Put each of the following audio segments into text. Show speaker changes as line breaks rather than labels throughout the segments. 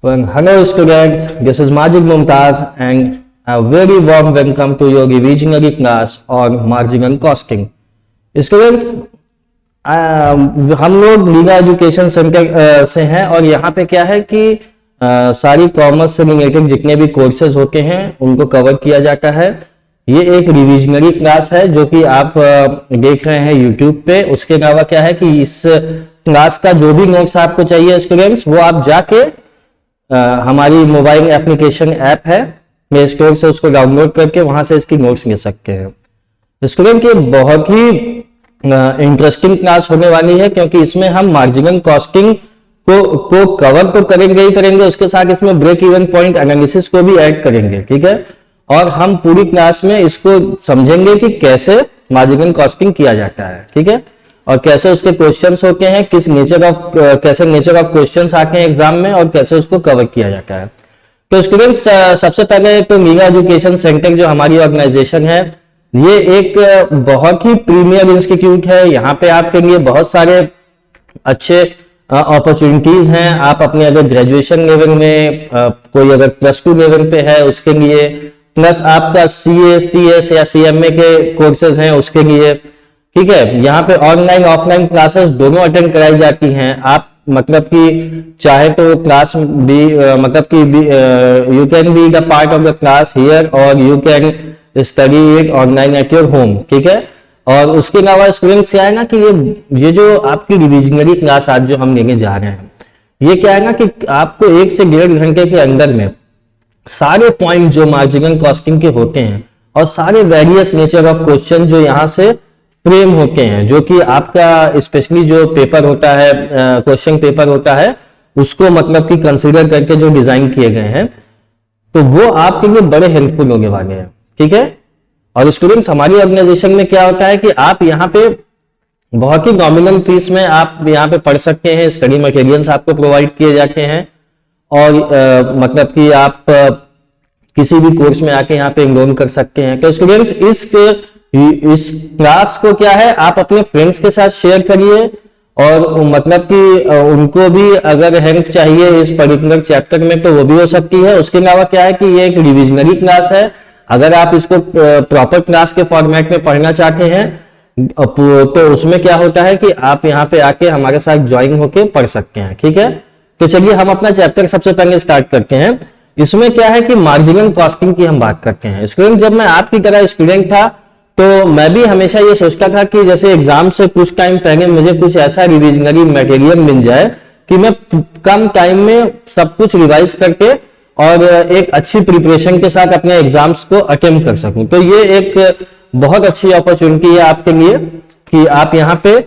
Well, hello students, this is Majid Mumtaz and a very warm welcome to your revisionary class on marginal costing. Students, हम लोग Liga education centre से हैं और यहाँ पे क्या है कि सारी कॉमर्स से रिलेटेड जितने भी कोर्सेज होते हैं उनको कवर किया जाता है। ये एक रिविजनरी क्लास है जो कि आप देख रहे हैं यूट्यूब पे। उसके अलावा क्या है कि इस क्लास का जो भी नोट्स आपको चाहिए स्टूडेंट्स, वो आप जाके हमारी मोबाइल एप्लीकेशन ऐप है प्ले स्टोर से, उसको डाउनलोड करके वहां से इसकी नोट्स ले सकते हैं। स्टूडेंट ये बहुत ही इंटरेस्टिंग क्लास होने वाली है क्योंकि इसमें हम मार्जिनल कॉस्टिंग को कवर तो करेंगे ही करेंगे, उसके साथ इसमें ब्रेक इवन पॉइंट एनालिसिस को भी ऐड करेंगे, ठीक है। और हम पूरी क्लास में इसको समझेंगे कि कैसे मार्जिनल कॉस्टिंग किया जाता है, ठीक है, और कैसे उसके क्वेश्चंस होते हैं, किस नेचर ऑफ कैसे नेचर ऑफ क्वेश्चंस आते हैं एग्जाम में और कैसे उसको कवर किया जाता है। तो स्टूडेंट्स सबसे पहले तो लीगा एजुकेशन सेंटर जो हमारी ऑर्गेनाइजेशन है, ये एक बहुत ही प्रीमियर इंस्टीट्यूट है। यहाँ पे आपके लिए बहुत सारे अच्छे अपॉर्चुनिटीज हैं। आप अपने अगर ग्रेजुएशन लेवल में कोई अगर +2 लेवल पे है उसके लिए, प्लस आपका CA, CS या CMA के कोर्सेज हैं उसके लिए, ठीक है। यहाँ पे ऑनलाइन ऑफलाइन क्लासेस दोनों अटेंड कराई जाती हैं। आप मतलब कि चाहे तो क्लास भी मतलब कि you can be the part of the class here और you can study it online at your home, ठीक है। और उसके अलावा स्टूडेंट्स क्या है ना कि ये जो आपकी रिविजनरी क्लास आज जो हम लेने जा रहे हैं, ये क्या है ना कि आपको 1 से 1.5 घंटे के अंदर में सारे पॉइंट जो मार्जिनल कॉस्टिंग के होते हैं और सारे वेरियस नेचर ऑफ क्वेश्चन जो यहाँ से फ्रेम होते हैं, जो कि आपका स्पेशली जो पेपर होता है, क्वेश्चन पेपर होता है, उसको मतलब कि कंसीडर करके जो डिजाइन किए गए हैं, तो वो आपके लिए बड़े हेल्पफुल होने वाले हैं, ठीक है। और स्टूडेंट्स हमारी ऑर्गेनाइजेशन में क्या होता है कि आप यहाँ पे बहुत ही नॉमिनल फीस में आप यहाँ पे पढ़ सकते हैं। स्टडी मटेरियल्स आपको प्रोवाइड किए जाते हैं और मतलब कि आप किसी भी कोर्स में आके यहाँ पे एनरोल कर सकते हैं। तो स्टूडेंट्स इस क्लास को क्या है, आप अपने फ्रेंड्स के साथ शेयर करिए और मतलब कि उनको भी अगर हेल्प चाहिए इस पर्टिकुलर चैप्टर में तो वो भी हो सकती है। उसके अलावा क्या है कि ये एक रिविजनरी क्लास है। अगर आप इसको प्रॉपर क्लास के फॉर्मेट में पढ़ना चाहते हैं तो उसमें क्या होता है कि आप यहाँ पे आके हमारे साथ ज्वाइन होके पढ़ सकते हैं, ठीक है। तो चलिए हम अपना चैप्टर सबसे पहले स्टार्ट करते हैं। इसमें क्या है कि मार्जिनल कॉस्टिंग की हम बात करते हैं। स्टूडेंट जब मैं आपकी तरह स्टूडेंट था तो मैं भी हमेशा ये सोचता था कि जैसे एग्जाम से कुछ टाइम पहले मुझे कुछ ऐसा रिविजनरी मटेरियल मिल जाए कि मैं कम टाइम में सब कुछ रिवाइज करके और एक अच्छी प्रिपरेशन के साथ अपने एग्जाम्स को अटेम्प्ट कर सकूं। तो ये एक बहुत अच्छी अपॉर्चुनिटी है आपके लिए कि आप यहाँ पे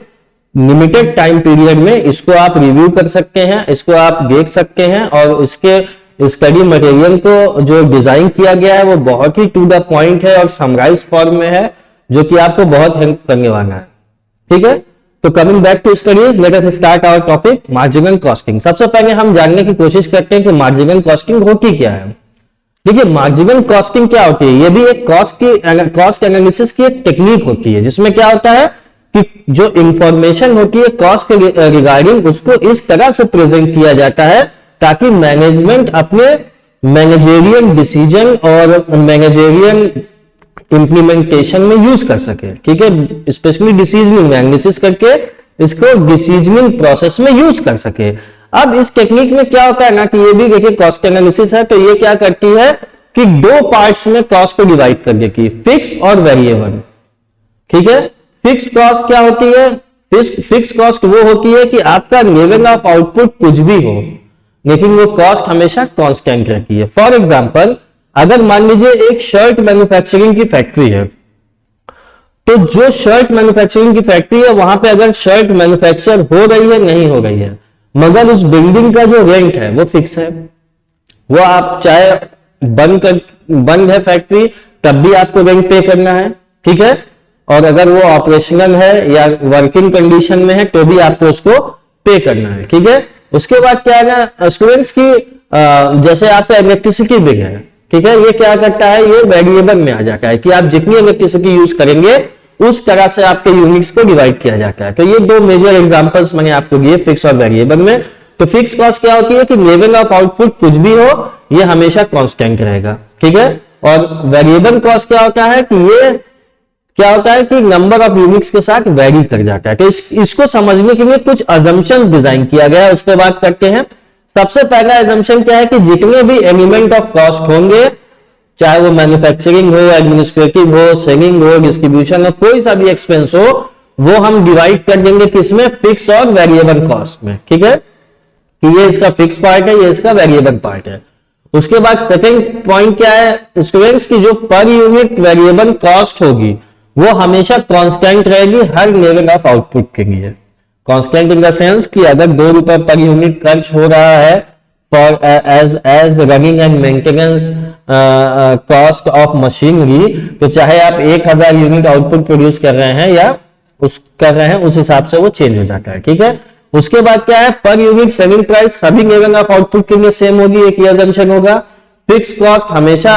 लिमिटेड टाइम पीरियड में इसको आप रिव्यू कर सकते हैं, इसको आप देख सकते हैं और उसके स्टडी मटेरियल को जो डिजाइन किया गया है वो बहुत ही टू द पॉइंट है और समराइज फॉर्म में है, जो कि आपको बहुत हेल्प करने वाला है, ठीक है। तो coming back to studies, let us start our topic marginal costing. सबसे पहले हम जानने की कोशिश करते हैं कि मार्जिनल कॉस्टिंग होती क्या है। देखिए मार्जिनल कॉस्टिंग क्या होती है, ये भी एक कॉस्ट एनालिसिस की एक टेक्निक होती है, जिसमें क्या होता है कि जो इंफॉर्मेशन होती है कॉस्ट के रिगार्डिंग उसको इस तरह से प्रेजेंट किया जाता है ताकि मैनेजमेंट अपने मैनेजेरियल डिसीजन और मैनेजेरियल इंप्लीमेंटेशन में यूज कर सके, ठीक है। स्पेशली डिसीजनिंग एनालिसिस करके इसको डिसीजनिंग प्रोसेस में यूज कर सके। अब इस टेक्निक में क्या होता है ना कि ये भी देखिए कॉस्ट एनालिसिस है, तो ये क्या करती है कि 2 पार्ट्स में कॉस्ट को डिवाइड कर देती है, फिक्स और वेरिएबल, ठीक है। फिक्स कॉस्ट क्या होती है, फिक्स कॉस्ट वो होती है कि आपका लेवल ऑफ आउटपुट कुछ भी हो लेकिन वो कॉस्ट हमेशा कांस्टेंट रहती है। फॉर एग्जांपल अगर मान लीजिए एक शर्ट मैन्युफैक्चरिंग की फैक्ट्री है, तो जो शर्ट मैन्युफैक्चरिंग की फैक्ट्री है वहां पे अगर शर्ट मैन्युफैक्चर हो रही है नहीं हो रही है, मगर उस बिल्डिंग का जो रेंट है वो फिक्स है, वो आप चाहे बंद है फैक्ट्री तब भी आपको रेंट पे करना है, ठीक है। और अगर वो ऑपरेशनल है या वर्किंग कंडीशन में है तो भी आपको उसको पे करना है, ठीक है। उसके बाद क्या है ना स्टूडेंट्स की जैसे आपका इलेक्ट्रिसिटी बिल है, ठीक है, ये क्या करता है, ये वेरिएबल में आ जाता है कि आप जितनी इलेक्ट्रिसिटी यूज करेंगे उस तरह से आपके यूनिट्स को डिवाइड किया जाता है। तो ये 2 मेजर एग्जांपल्स मैंने आपको दिए फिक्स और वेरिएबल में। तो फिक्स कॉस्ट क्या होती है कि लेवल ऑफ आउटपुट कुछ भी हो ये हमेशा कांस्टेंट रहेगा, ठीक है। और वेरिएबल कॉस्ट क्या होता है कि ये क्या होता है कि नंबर ऑफ यूनिट्स के साथ वेरी कर जाता है। तो इसको समझने के लिए कुछ अजम्पशंस डिजाइन किया गया है, उस पर बात करते हैं। सबसे पहला अजम्पशन क्या है कि जितने भी एलिमेंट ऑफ कॉस्ट होंगे, चाहे वो मैन्युफैक्चरिंग हो, एडमिनिस्ट्रेटिव हो, सेलिंग हो, डिस्ट्रीब्यूशन हो, कोई सा भी एक्सपेंस हो, वो हम डिवाइड कर देंगे किसमें, फिक्स और वेरिएबल कॉस्ट में, ठीक है। कि ये इसका फिक्स पार्ट है, ये इसका वेरिएबल पार्ट है। उसके बाद सेकंड पॉइंट क्या है स्टूडेंट्स की जो पर यूनिट वेरिएबल कॉस्ट होगी वो हमेशा कांस्टेंट रहेगी हर लेवल ऑफ आउटपुट के लिए। कांस्टेंट इन द सेंस कि अगर 2 रुपए पर यूनिट खर्च हो रहा है for as running and maintenance cost of machinery, तो चाहे आप 1000 यूनिट आउटपुट प्रोड्यूस कर रहे हैं या कर रहे हैं, उस हिसाब से वो चेंज हो जाता है, ठीक है। उसके बाद क्या है, पर यूनिट सेलिंग प्राइस सभी लेवल ऑफ आउटपुट के लिए सेम होगी, एक ही अजम्पशन होगा। फिक्स कॉस्ट हमेशा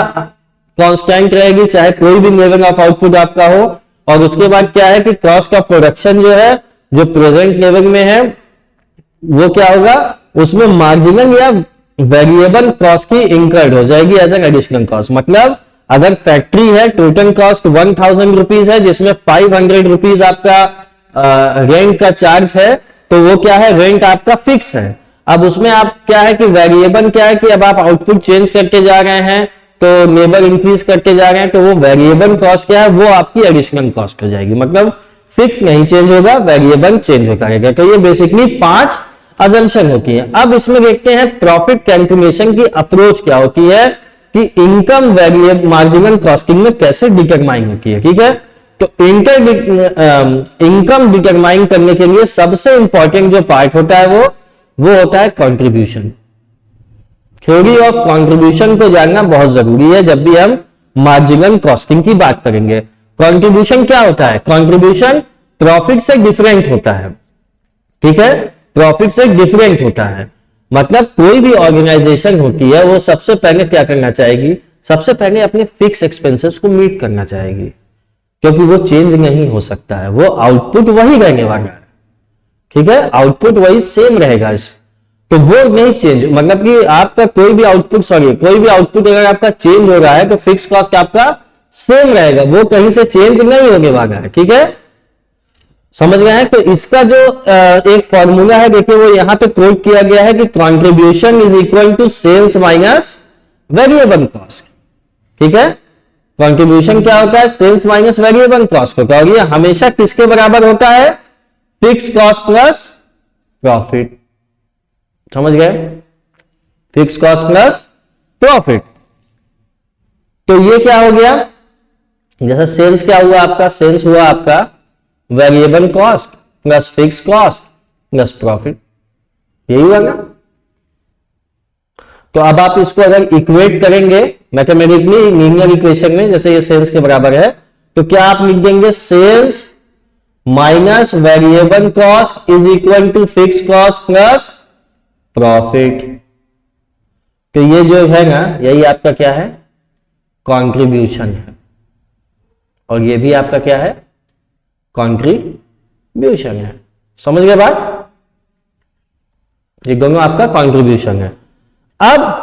कांस्टेंट रहेगी चाहे कोई भी लेवल ऑफ आउटपुट आपका हो। और उसके बाद क्या है कि कॉस्ट ऑफ प्रोडक्शन जो है, जो प्रेजेंट लेवल में है, वो क्या होगा, उसमें मार्जिनल या वेरिएबल कॉस्ट की इंकर्ड हो जाएगी एज एन एडिशनल कॉस्ट। मतलब अगर फैक्ट्री है, टोटल कॉस्ट 1000 रुपीज है, जिसमें 500 रुपीज आपका रेंट का चार्ज है, तो वो क्या है, रेंट आपका फिक्स है। अब उसमें आप क्या है कि वेरिएबल क्या है कि अब आप आउटपुट चेंज करके जा रहे हैं, तो लेबर इंक्रीज करके जा रहे हैं, तो वो वेरिएबल कॉस्ट क्या है, वो आपकी एडिशनल कॉस्ट हो जाएगी। मतलब फिक्स नहीं चेंज होगा, वेरिएबल चेंज होता रहेगा। तो ये बेसिकली 5 अजम्पशन होती है। अब इसमें देखते हैं प्रॉफिट कैलकुलेशन की अप्रोच क्या होती है कि इनकम वेरिएबल मार्जिनल कॉस्टिंग में कैसे डिटरमाइन होती है, ठीक है। तो इनकम डिटरमाइन करने के लिए सबसे इंपॉर्टेंट जो पार्ट होता है वो होता है कंट्रीब्यूशन। थ्योरी ऑफ कंट्रीब्यूशन को जानना बहुत जरूरी है जब भी हम मार्जिनल कॉस्टिंग की बात करेंगे। कंट्रीब्यूशन क्या होता है, कंट्रीब्यूशन प्रॉफिट से डिफरेंट होता है, ठीक है, प्रॉफिट से डिफरेंट होता है। मतलब कोई भी ऑर्गेनाइजेशन होती है वो सबसे पहले क्या करना चाहेगी, सबसे पहले अपने फिक्स एक्सपेंसेस को मीट करना चाहेगी, क्योंकि वो चेंज नहीं हो सकता है, वो आउटपुट वही रहने वाला है, ठीक है, आउटपुट वही सेम रहेगा। तो वो नहीं चेंज, मतलब कि आपका कोई भी आउटपुट अगर आपका चेंज हो रहा है तो फिक्स कॉस्ट आपका सेम रहेगा, वो कहीं से चेंज नहीं होने वाला है, ठीक है, समझ गए हैं। तो इसका जो एक फॉर्मूला है, देखिए वो यहां पे कोट किया गया है कि contribution is equal to sales minus variable cost, ठीक है। कंट्रीब्यूशन क्या होता है, सेल्स माइनस वेरिएबल कॉस्ट होता है, और ये हमेशा किसके बराबर होता है, फिक्स कॉस्ट प्लस प्रॉफिट, समझ गए, फिक्स कॉस्ट प्लस प्रॉफिट। तो ये क्या हो गया, जैसा सेल्स क्या हुआ आपका, सेल्स हुआ आपका variable cost plus fix cost plus profit, यही हुआ ना। तो अब आप इसको अगर इक्वेट करेंगे मैथमेटिकली लीनियर इक्वेशन में, जैसे ये सेल्स के बराबर है, तो क्या आप लिख देंगे, sales minus variable cost is equal to fix cost plus profit. तो ये जो है ना, यही आपका क्या है, कंट्रीब्यूशन है, और ये भी आपका क्या है, कंट्रीब्यूशन है। समझ गए बात, ये दोनों आपका कंट्रीब्यूशन है। अब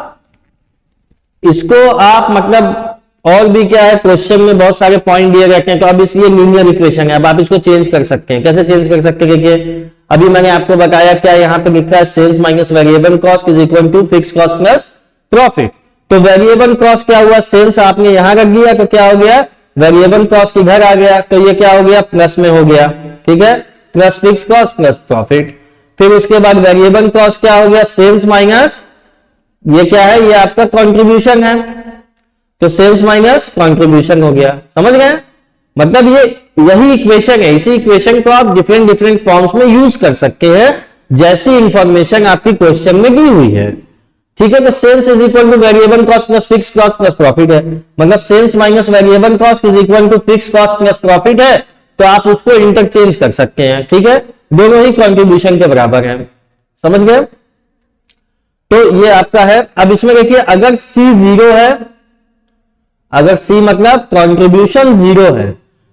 इसको आप मतलब और भी क्या है, क्वेश्चन में बहुत सारे पॉइंट दिए रहते हैं, तो अब इसलिए लीनियर इक्वेशन है, अब आप इसको चेंज कर सकते हैं। कैसे चेंज कर सकते हैं, देखिए अभी मैंने आपको बताया क्या यहां पे लिखा है, sales minus variable cost is equal to fix cost plus profit. तो वेरिएबल कॉस्ट क्या हुआ, सेल्स आपने यहां रख दिया, तो क्या हो गया, वेरिएबल कॉस्ट इधर आ गया, तो ये क्या हो गया, प्लस में हो गया, ठीक है, plus fix cost plus profit. फिर उसके बाद वेरिएबल कॉस्ट क्या हो गया, सेल्स माइनस, ये क्या है, ये आपका कंट्रीब्यूशन है, तो सेल्स माइनस कंट्रीब्यूशन हो गया। समझ गए, मतलब ये यही इक्वेशन है, इसी इक्वेशन को आप डिफरेंट डिफरेंट फॉर्म्स में यूज कर सकते हैं जैसी इंफॉर्मेशन आपकी क्वेश्चन में दी हुई है, ठीक है। तो sales is equal to variable cost plus fix cost plus profit है, मतलब sales minus variable cost is equal to fix cost plus profit है, तो आप उसको इंटरचेंज कर सकते हैं, ठीक है, दोनों ही कंट्रीब्यूशन के बराबर है। समझ गए, तो ये आपका है। अब इसमें देखिए अगर C 0 है, अगर C मतलब कंट्रीब्यूशन 0 है,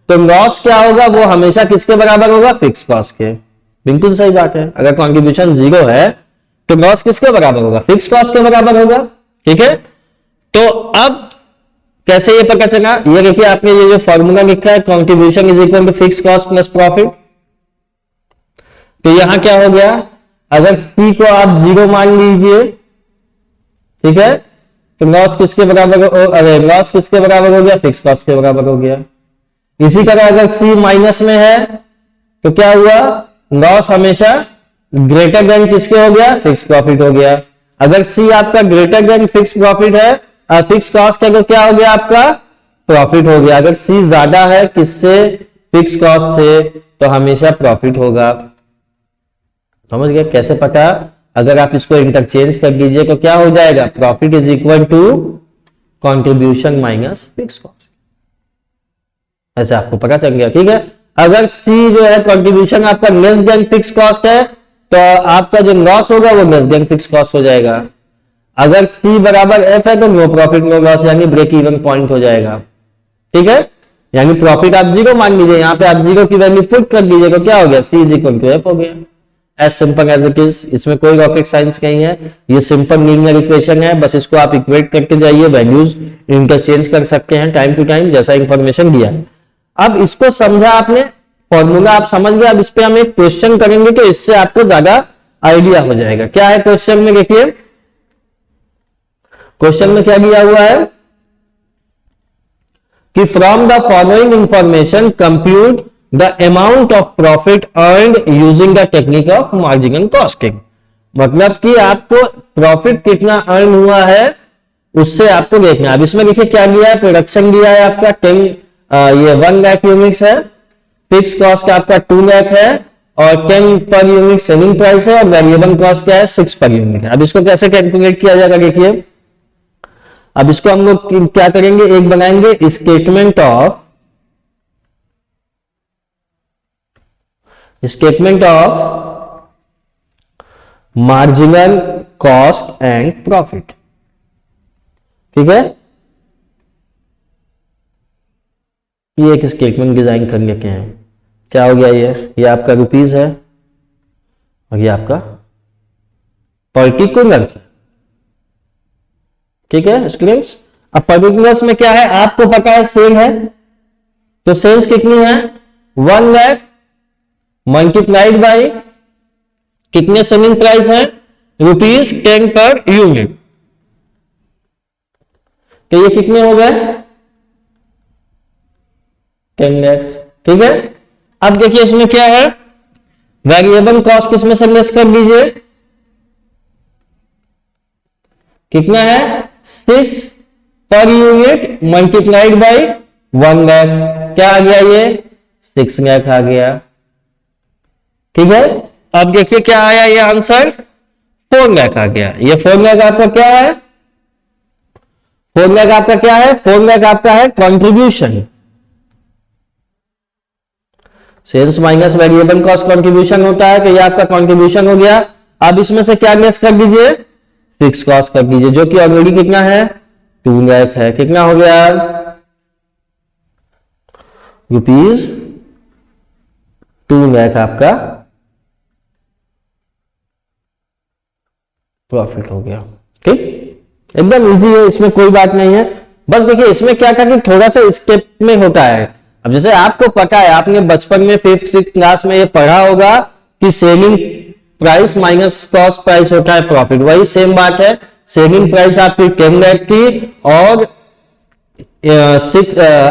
तो लॉस क्या होगा, वो हमेशा किसके बराबर होगा, फिक्स कॉस्ट के। बिल्कुल सही बात है, अगर कंट्रीब्यूशन 0 है तो लॉस किसके बराबर होगा? फिक्स कॉस्ट के बराबर होगा। ठीक है, तो अब कैसे ये पता चला? ये देखिए आपने ये जो फॉर्मूला लिखा है, contribution is equal to fix cost plus profit. तो यहां क्या हो गया, अगर सी को आप 0 मान लीजिए, ठीक है, तो लॉस किसके बराबर अरे लॉस किसके बराबर हो गया? फिक्स कॉस्ट के बराबर हो गया। इसी तरह अगर सी माइनस में है तो क्या हुआ? लॉस हमेशा ग्रेटर देन किसके हो गया? फिक्स प्रॉफिट हो गया। अगर सी आपका ग्रेटर देन फिक्स प्रॉफिट है, फिक्स कॉस्ट है, तो क्या हो गया? आपका प्रॉफिट हो गया। अगर सी ज्यादा है किससे? फिक्स कॉस्ट से, तो हमेशा प्रॉफिट होगा। समझ गए कैसे पता? अगर आप इसको इंटरचेंज कर दीजिए तो क्या हो जाएगा? Profit is equal to contribution minus fix cost. ऐसे आपको पता चल गया। ठीक है, अगर सी जो है कंट्रीब्यूशन आपका लेस देन फिक्स कॉस्ट है, तो आपका जो लॉस होगा वो लेस देन फिक्स कॉस्ट हो जाएगा। अगर सी बराबर एफ है तो नो प्रॉफिट नो लॉस, यानी ब्रेक इवन पॉइंट हो जाएगा। ठीक है, यानी प्रॉफिट आप 0 मान लीजिए, यहां पे आप 0 की वैल्यू पुट कर दीजिए तो क्या हो गया? C is equal to F हो गया। As simple as it is, इसमें कोई रॉकेट साइंस नहीं है, ये सिंपल लीनियर इक्वेशन है। बस इसको आप इक्वेट करके जाइए, वैल्यूज इंटरचेंज कर सकते हैं टाइम टू टाइम जैसा इंफॉर्मेशन दिया है। अब इसको समझा आपने, फॉर्मूला आप समझ गए। अब इस पे हम एक क्वेश्चन करेंगे तो इससे आपको ज्यादा आइडिया हो जाएगा। क्या है क्वेश्चन में? देखिए क्वेश्चन में क्या दिया हुआ है कि from the following information compute the amount of profit earned using the technique of marginal costing. मतलब कि आपको प्रॉफिट कितना अर्न हुआ है उससे आपको देखना। अब इसमें देखिए क्या दिया है, प्रोडक्शन दिया है आपका 10 ये 1 लाख यूनिट्स है, फिक्स कॉस्ट आपका 2 लाख है और 10 पर यूनिट सेलिंग प्राइस है, और वेरिएबल कॉस्ट क्या है? 6 पर यूनिट है। अब इसको कैसे कैलकुलेट किया जाएगा देखिए। अब इसको हम लोग क्या करेंगे, एक बनाएंगे statement of marginal cost and profit. ठीक है, ये एक स्टेटमेंट डिजाइन कर लेते हैं। क्या हो गया? ये आपका रुपीस है और ये आपका पर्टिकुलर्स। ठीक है स्टूडेंट्स, अब पर्टिकुलर्स में क्या है? आपको पता है सेल है, तो सेल्स कितनी है? 1 लाख मल्टीप्लाइड बाय कितने सेलिंग प्राइस है? ₹10 पर यूनिट। तो ये कितने हो गए? 10 लाख। ठीक है, अब देखिए इसमें क्या है, वेरिएबल कॉस्ट किसमें से लेस कर लीजिए, कितना है? 6 per unit multiplied by 1 lakh. क्या आ गया? ये 6 लाख आ गया। ठीक है, अब देखिए क्या आया, ये आंसर 4 लाख आ गया। ये 4 लाख आपका क्या है? 4 लाख आपका क्या है? 4 लाख आपका है contribution. Sales minus variable cost contribution होता है, तो ये आपका कंट्रीब्यूशन हो गया। अब इसमें से क्या लेस कर दीजिए? फिक्स कॉस्ट कर दीजिए, जो कि ऑलरेडी कितना है? 2 लाख है। कितना हो गया? ₹2 लाख आपका प्रॉफिट हो गया। ठीक, एकदम इजी है, इसमें कोई बात नहीं है। बस देखिए इसमें क्या था कि थोड़ा सा स्टेप में होता है। अब जैसे आपको पता है, आपने बचपन में 5th-6th क्लास में ये पढ़ा होगा कि selling price minus cost price होता है प्रॉफिट। वही सेम बात है, सेलिंग प्राइस आपकी 10 लाख थी और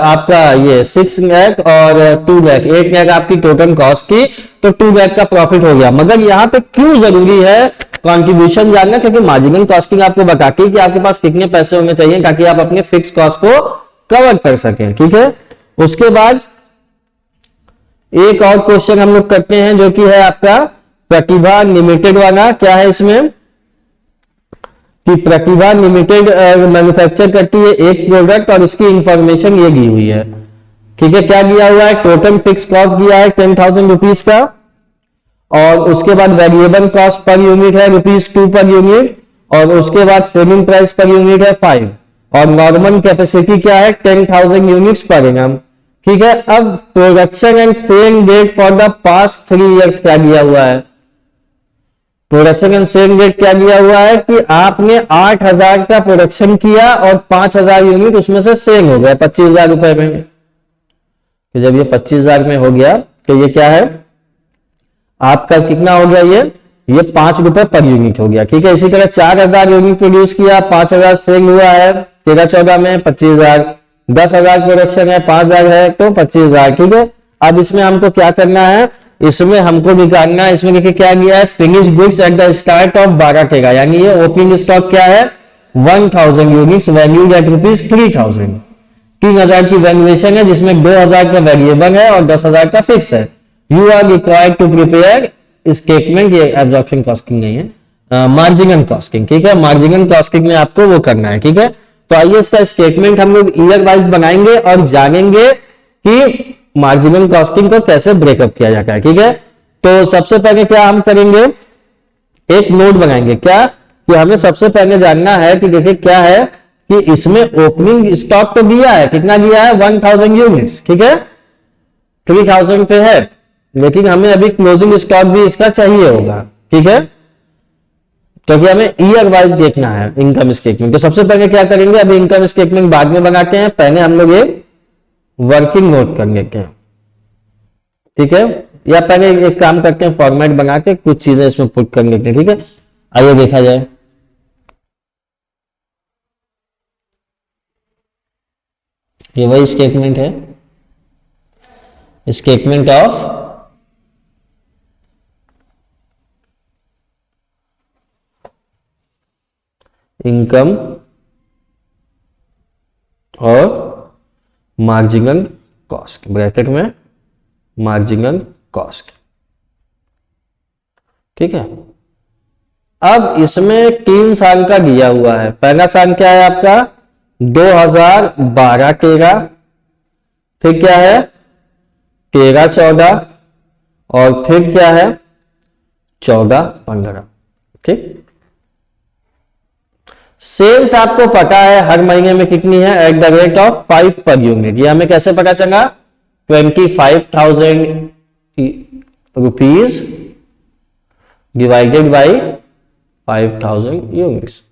आपका ये 6 लाख और 2 लाख, 8 लाख आपकी टोटल कॉस्ट थी, तो 2 लाख का प्रॉफिट हो गया। मगर यहाँ पे क्यों जरूरी है कंट्रीब्यूशन जानना? क्योंकि मार्जिनल कॉस्टिंग आपको बताती है कि आपके पास कितने पैसे होने चाहिए ताकि आप अपने फिक्स कॉस्ट को कवर कर सकें। ठीक है, उसके बाद एक और क्वेश्चन हम लोग करते हैं जो कि है आपका प्रतिभा लिमिटेड वाला। क्या है इसमें कि प्रतिभा लिमिटेड मैन्युफैक्चर करती है एक प्रोडक्ट और उसकी इंफॉर्मेशन ये दी हुई है। ठीक है, क्या दिया हुआ है? टोटल फिक्स कॉस्ट दिया है 10,000 रुपीज का, और उसके बाद वेरिएबल कॉस्ट पर यूनिट है ₹2 पर यूनिट, और उसके बाद सेलिंग प्राइस पर यूनिट है 5, और नॉर्मल कैपेसिटी क्या है? 10,000 यूनिट्स पर एनम। ठीक है, अब production and sale date for the past 3 years क्या दिया हुआ है? प्रोडक्शन एंड सेल रेट क्या दिया हुआ है कि आपने 8,000 का प्रोडक्शन किया और 5,000 यूनिट उसमें से सेल हो गया 25,000 रुपए में। तो जब ये 25,000 में हो गया तो ये क्या है आपका कितना हो गया, ये 5 रुपए पर यूनिट हो गया। ठीक है, इसी तरह 4,000 यूनिट प्रोड्यूस किया, 5,000 सेल हुआ है 13-14 में 25,000, 10,000 प्रोडक्शन है 5,000 है तो 25,000। ठीक है, अब इसमें हमको क्या करना है, इसमें हमको निकालना है, इसमें देखिए क्या गया है finish goods at the start of 12 यानी ये ओपनिंग स्टॉक क्या है 1,000 यूनिट्स वैल्यूड एट ₹3,000। 3,000 की वैल्यूएशन है जिसमें 2,000 का वेरिएबल है और 10,000 का फिक्स है। You are required to prepare statement, ये एब्जॉर्प्शन कॉस्टिंग नहीं है, मार्जिनल कॉस्टिंग। ठीक है, मार्जिनल कॉस्टिंग में आपको वो करना है। ठीक है, तो आइए इसका स्टेटमेंट हम लोग ईयर वाइज बनाएंगे और जानेंगे कि मार्जिनल कॉस्टिंग को कैसे ब्रेकअप किया जाता है। ठीक है, तो सबसे पहले क्या हम करेंगे, एक नोट बनाएंगे क्या कि हमें सबसे पहले जानना है कि देखिए क्या है कि इसमें ओपनिंग स्टॉक तो दिया है, कितना दिया है 1,000 यूनिट्स। ठीक है, 3,000 पे है, लेकिन हमें अभी क्लोजिंग स्टॉक भी इसका चाहिए होगा। ठीक है, क्योंकि हमें ईयर वाइज देखना है इनकम स्टेटमेंट। तो सबसे पहले क्या करेंगे, अभी इनकम स्टेटमेंट बाद में बनाते हैं, पहले हम लोग एक वर्किंग नोट कर लेते हैं। ठीक है, या पहले एक काम करते हैं फॉर्मेट बना के कुछ चीजें इसमें पुट कर लेते हैं। ठीक है, आइए देखा जाए। ये वही स्टेटमेंट है, स्टेटमेंट ऑफ इनकम और मार्जिनल कॉस्ट, ब्रैकेट में मार्जिनल कॉस्ट। ठीक है, अब इसमें 3 साल का दिया हुआ है। पहला साल क्या है आपका 2012-13, फिर क्या है 13-14 और फिर क्या है 14-15। ठीक, सेल्स आपको पता है हर महीने में कितनी है at the rate of 5 per unit. ये हमें कैसे पता चला 25,000 रुपीज डिवाइडेड बाई 5,000 यूनिट्स।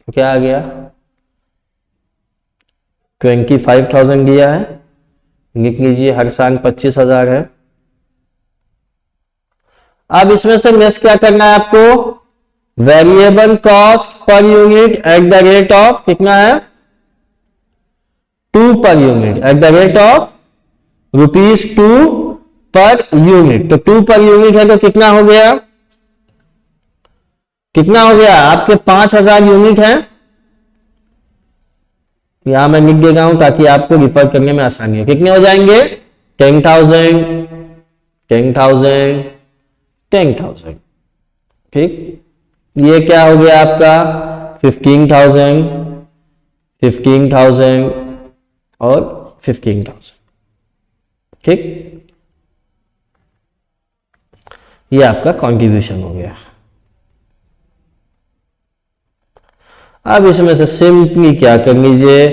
क्या आ गया 25,000 दिया है, लिख लीजिए हर साल 25,000 है। अब इसमें से नेक्स्ट क्या करना है आपको, variable cost per unit at the rate of कितना है 2 per unit, at the rate of ₹2 per unit. तो 2 पर यूनिट है तो कितना हो गया, कितना हो गया आपके 5,000 यूनिट है। यहां मैं लिख देगा हूं ताकि आपको रिफर करने में आसानी हो। कितने हो जाएंगे 10,000 10,000 10,000। ठीक, ये क्या हो गया आपका 15,000 15,000 और 15,000। ठीक, ये आपका कंट्रीब्यूशन हो गया। अब इसमें से सिंपली क्या कर लीजिए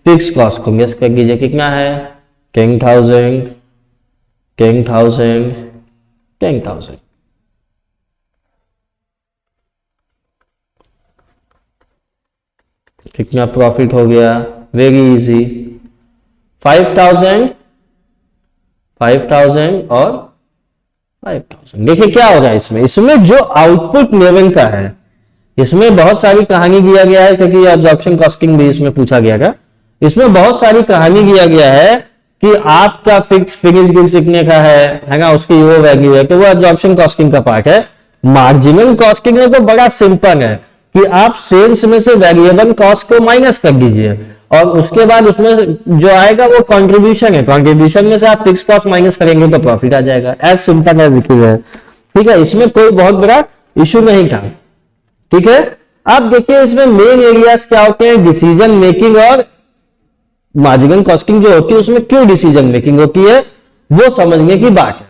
फिक्स कॉस्ट को गेस कर लीजिए कितना है 10,000 10,000 10,000। कितना प्रॉफिट हो गया, वेरी इजी 5,000 5,000 और 5,000। देखिए क्या हो रहा है इसमें, इसमें जो आउटपुट लेवल का है इसमें बहुत सारी कहानी दिया गया है, क्योंकि एब्जॉर्प्शन कॉस्टिंग भी इसमें पूछा गया था। इसमें बहुत सारी कहानी दिया गया है कि आपका फिक्स फिनिश गुड्स कितने का है ना, उसकी वो वैल्यू है, तो वो एब्जॉर्प्शन कॉस्टिंग का पार्ट है। मार्जिनल कॉस्टिंग में तो बड़ा सिंपल है कि आप सेल्स में से वेरिएबल कॉस्ट को माइनस कर दीजिए और उसके बाद उसमें जो आएगा वो कंट्रीब्यूशन है, कंट्रीब्यूशन में से आप फिक्स कॉस्ट माइनस करेंगे तो प्रॉफिट आ जाएगा। As simple as it is है। ठीक है, इसमें कोई बहुत बड़ा इश्यू नहीं था। ठीक है, अब देखिए इसमें मेन एरियाज क्या होते हैं, डिसीजन मेकिंग और मार्जिनल कॉस्टिंग जो होती है उसमें क्यों डिसीजन मेकिंग होती है वो समझने की बात है।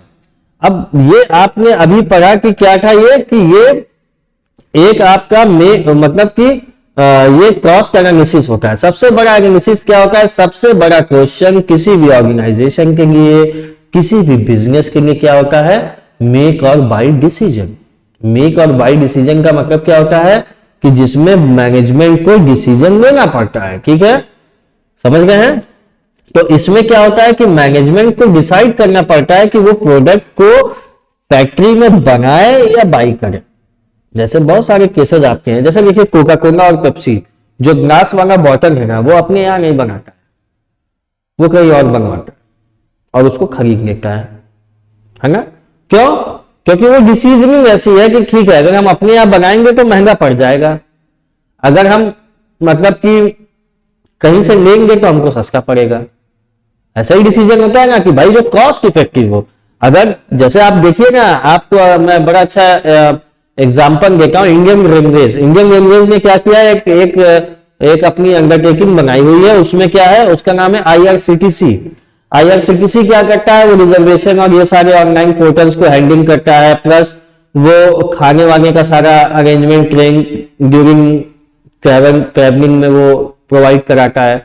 अब ये आपने अभी पढ़ा कि क्या था ये कि ये एक आपका मतलब कि ये कॉस्ट एनालिसिस होता है। सबसे बड़ा एनालिसिस क्या होता है, सबसे बड़ा क्वेश्चन किसी भी ऑर्गेनाइजेशन के लिए किसी भी बिजनेस के लिए क्या होता है, मेक और बाय डिसीजन। मेक और बाई डिसीजन का मतलब क्या होता है कि जिसमें मैनेजमेंट को डिसीजन लेना पड़ता है, ठीक है, समझ गए हैं। तो इसमें क्या होता है कि मैनेजमेंट को डिसाइड करना पड़ता है कि वो प्रोडक्ट को फैक्ट्री में बनाए या बाई करे। जैसे बहुत सारे केसेस आपके हैं, जैसे देखिए कोका कोला और पेप्सी, जो ग्लास वाला बॉटल है ना, वो अपने यहां नहीं बनाता है, वो कहीं और बनवाता है और उसको खरीद लेता है ना। क्यों? क्योंकि वो डिसीजनिंग ऐसी है कि ठीक है, अगर हम अपने यहां बनाएंगे तो महंगा पड़ जाएगा, अगर हम मतलब कि कहीं से लेंगे तो हमको सस्ता पड़ेगा। ऐसा ही डिसीजन होता है ना कि भाई जो कॉस्ट इफेक्टिव हो। अगर जैसे आप देखिए ना, आपको मैं बड़ा अच्छा एग्जांपल देता हूं, इंडियन रेलवेज। इंडियन रेलवेज ने क्या किया, एक अपनी अंडरटेकिंग बनाई हुई है, उसमें क्या है, उसका नाम है आईआरसीटीसी। आईआरसीटीसी क्या करता है, वो रिजर्वेशन और ये सारे ऑनलाइन पोर्टल्स को हैंडलिंग करता है, प्लस वो खाने वाने का सारा अरेंजमेंट ट्रेन ड्यूरिंग ट्रेवलिंग में वो प्रोवाइड कराता है।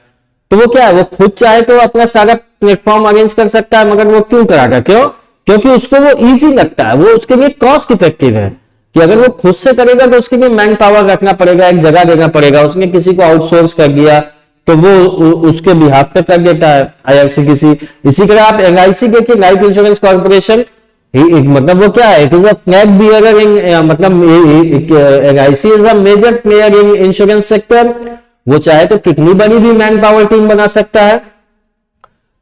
तो वो क्या है, वो खुद चाहे तो अपना सारा प्लेटफॉर्म अरेंज कर सकता है, मगर वो क्यों कराता, क्यों? क्योंकि उसको वो इजी लगता है, वो उसके लिए कॉस्ट इफेक्टिव है। कि अगर वो खुद से करेगा तो उसके लिए मैन पावर रखना पड़ेगा, एक जगह देना पड़ेगा, उसने किसी को आउटसोर्स कर दिया तो वो उसके बिहाफ पे कर देता है आईआरसीटीसी। इसी तरह आप एलआईसी देखिए, लाइफ इंश्योरेंस कॉर्पोरेशन, मतलब वो क्या है, it is a flag bearer in, मतलब LIC is a major player in insurance sector. वो चाहे तो कितनी बड़ी भी मैन पावर टीम बना सकता है,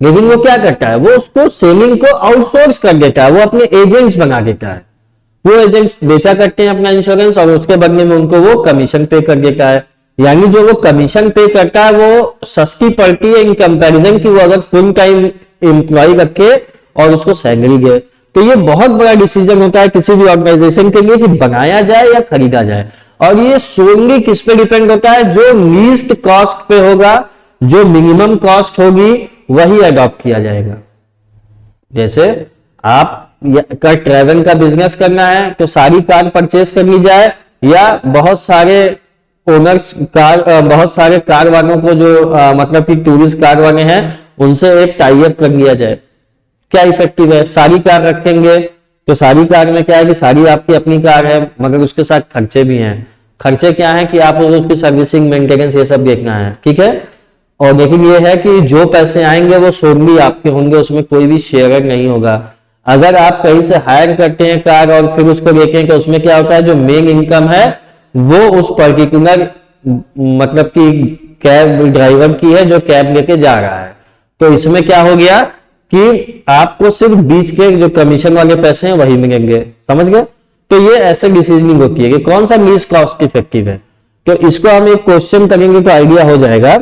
लेकिन वो क्या करता है, वो उसको सेलिंग को आउटसोर्स कर देता है, वो अपने एजेंट्स बना देता है। वो एजेंट्स बेचा करते हैं अपना इंश्योरेंस और उसके बदले में उनको वो कमीशन पे कर देता है। यानी जो वो कमीशन पे करता है वो सस्ती पड़ती है इन कंपैरिजन की वो अगर फुल टाइम एम्प्लॉय रखे और उसको सैलरी दे। तो ये बहुत बड़ा डिसीजन होता है किसी भी ऑर्गेनाइजेशन के लिए कि बनाया जाए या खरीदा जाए, और ये सोनली किस पे डिपेंड होता है, जो लीस्ट कॉस्ट पे होगा, जो मिनिमम कॉस्ट होगी वही अडॉप्ट किया जाएगा। जैसे आप का ट्रैवल का बिजनेस करना है तो सारी कार परचेस कर ली जाए, या बहुत सारे ओनर्स कार, बहुत सारे कार वालों को जो मतलब कि टूरिस्ट कार वाले हैं उनसे एक टाई अप कर लिया जाए, क्या इफेक्टिव है। सारी कार रखेंगे तो सारी कार में क्या है कि सारी आपकी अपनी कार है, मगर उसके साथ खर्चे भी हैं। खर्चे क्या है कि आप उसकी सर्विसिंग, मेंटेनेंस, ये सब देखना है, ठीक है। और लेकिन ये है कि जो पैसे आएंगे वो सोनली आपके होंगे, उसमें कोई भी शेयर नहीं होगा। अगर आप कहीं से हायर करते हैं कार और फिर उसको देखें तो उसमें क्या होता है, जो मेन इनकम है वो उस पर्टिकुलर मतलब कि कैब ड्राइवर की है जो कैब लेके जा रहा है। तो इसमें क्या हो गया कि आपको सिर्फ बीच के जो कमीशन वाले पैसे हैं वही मिलेंगे, समझ गए। तो ये ऐसे डिसीजनिंग होती है कि कौन सा लीस्ट कॉस्ट इफेक्टिव है। तो इसको हम एक क्वेश्चन करेंगे तो आइडिया हो जाएगा,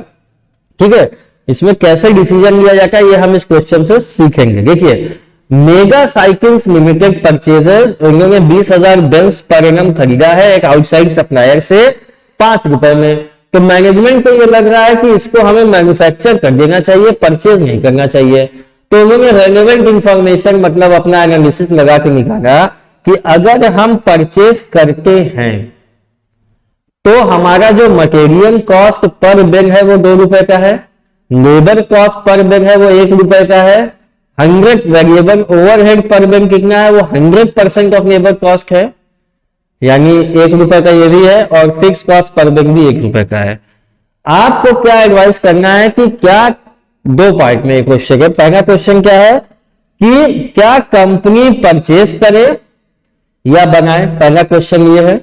ठीक है। इसमें कैसे डिसीजन लिया जाता है ये हम इस क्वेश्चन से सीखेंगे। देखिए, मेगा साइकिल्स लिमिटेड परचेजर्स, उन्होंने 20,000 बेंस पर एनम खरीदा है एक आउटसाइड सप्लायर से 5 रुपए में। तो मैनेजमेंट को ये लग रहा है कि इसको हमें मैन्युफैक्चर कर देना चाहिए, परचेज नहीं करना चाहिए। तो उन्होंने रेलेवेंट इंफॉर्मेशन मतलब अपना एनालिसिस लगा के निकाला कि अगर हम परचेज करते हैं तो हमारा जो मटेरियल कॉस्ट पर बैग है वो 2 रुपए का है, लेबर कॉस्ट पर बैग है वो 1 रुपए का है, 100 वेरिएबल ओवरहेड पर बैग कितना है, वो 100% ऑफ लेबर कॉस्ट है, यानी 1 रुपए का ये भी है, और फिक्स कॉस्ट पर बैग भी 1 रुपए का है। आपको क्या एडवाइस करना है कि क्या, 2 पार्ट में एक क्वेश्चन है। पहला क्वेश्चन क्या है कि क्या कंपनी परचेज करे या बनाए, पहला क्वेश्चन ये है।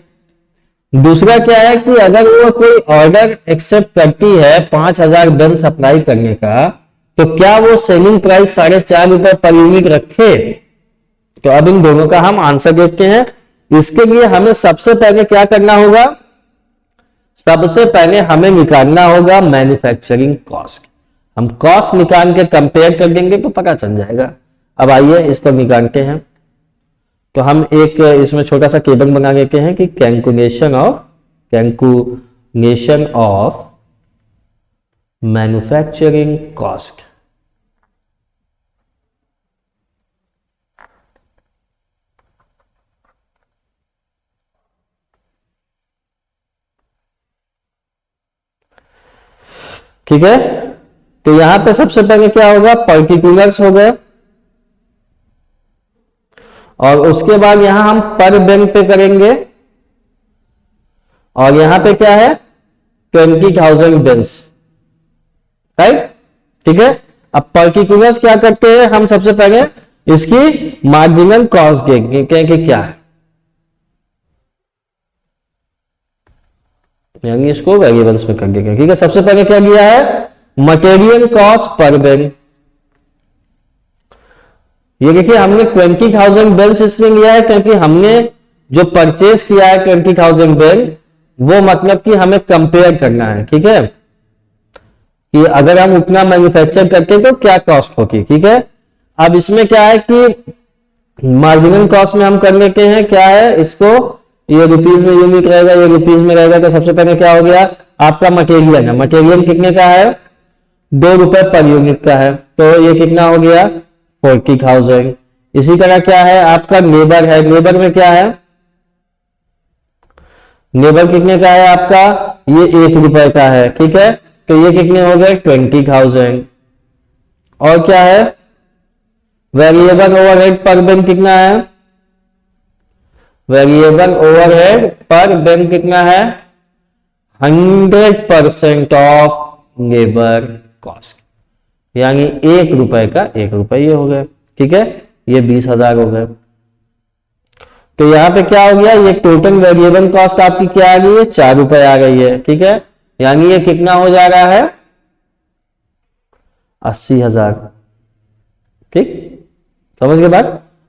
दूसरा क्या है कि अगर वो कोई ऑर्डर एक्सेप्ट करती है 5,000 गन सप्लाई करने का, तो क्या वो सेलिंग प्राइस 4.5 रुपए पर यूनिट रखे। तो अब इन दोनों का हम आंसर देखते हैं। इसके लिए हमें सबसे पहले क्या करना होगा, सबसे पहले हमें निकालना होगा मैन्युफैक्चरिंग कॉस्ट। हम कॉस्ट निकाल के कंपेयर कर देंगे तो पता चल जाएगा। अब आइए इसको निकालते हैं। तो हम एक इसमें छोटा सा टेबल बना लेते हैं कि कैलकुलेशन ऑफ मैन्युफैक्चरिंग कॉस्ट। ठीक है, तो यहां पे सबसे पहले क्या होगा, पर्टिकुलर्स हो गए, और उसके बाद यहां हम पर बैंक पे करेंगे और यहां पे क्या है 20,000 बिल्स, राइट, ठीक है। अब पर्टिकुलर्स क्या करते हैं, हम सबसे पहले इसकी मार्जिनल कॉस्ट देखेंगे कि क्या है, यानी इसको वेरिएबल्स में कर देंगे, ठीक है। सबसे पहले क्या लिया है, मटेरियल कॉस्ट पर बिल। ये देखिए हमने 20,000 बिल्स इसलिए लिया है क्योंकि हमने जो परचेज किया है 20,000 बिल, वो मतलब कि हमें कंपेयर करना है, ठीक है, कि अगर हम उतना मैन्युफैक्चर करते तो क्या कॉस्ट होगी, ठीक है। अब इसमें क्या है कि मार्जिनल कॉस्ट में हम कर लेते हैं, क्या है इसको, ये रुपीज में यूनिट रहेगा, ये रुपीज में रहेगा, तो सबसे पहले क्या हो गया, आपका मटेरियल है, मटेरियल कितने का है, 2 रुपए पर यूनिट का है, तो ये कितना हो गया 40,000। इसी तरह क्या है, आपका लेबर है, लेबर में क्या है, लेबर कितने का है आपका, ये 1 रुपए का है, ठीक है, तो ये कितने हो गए 20,000। और क्या है, वेरिएबल ओवरहेड पर बिल कितना है, वेरिएबल ओवरहेड पर बिल कितना है, 100% ऑफ लेबर कॉस्ट, यानी 1 रुपए का 1 रुपए ये हो गए, ठीक है, ये 20,000 हो गए। तो यहां पे क्या हो गया, ये टोटल वेरिएबल कॉस्ट आपकी क्या आ गई है, 4 रुपए आ गई है, ठीक है, यानी ये कितना हो जा रहा है 80,000, ठीक, समझ गए बात।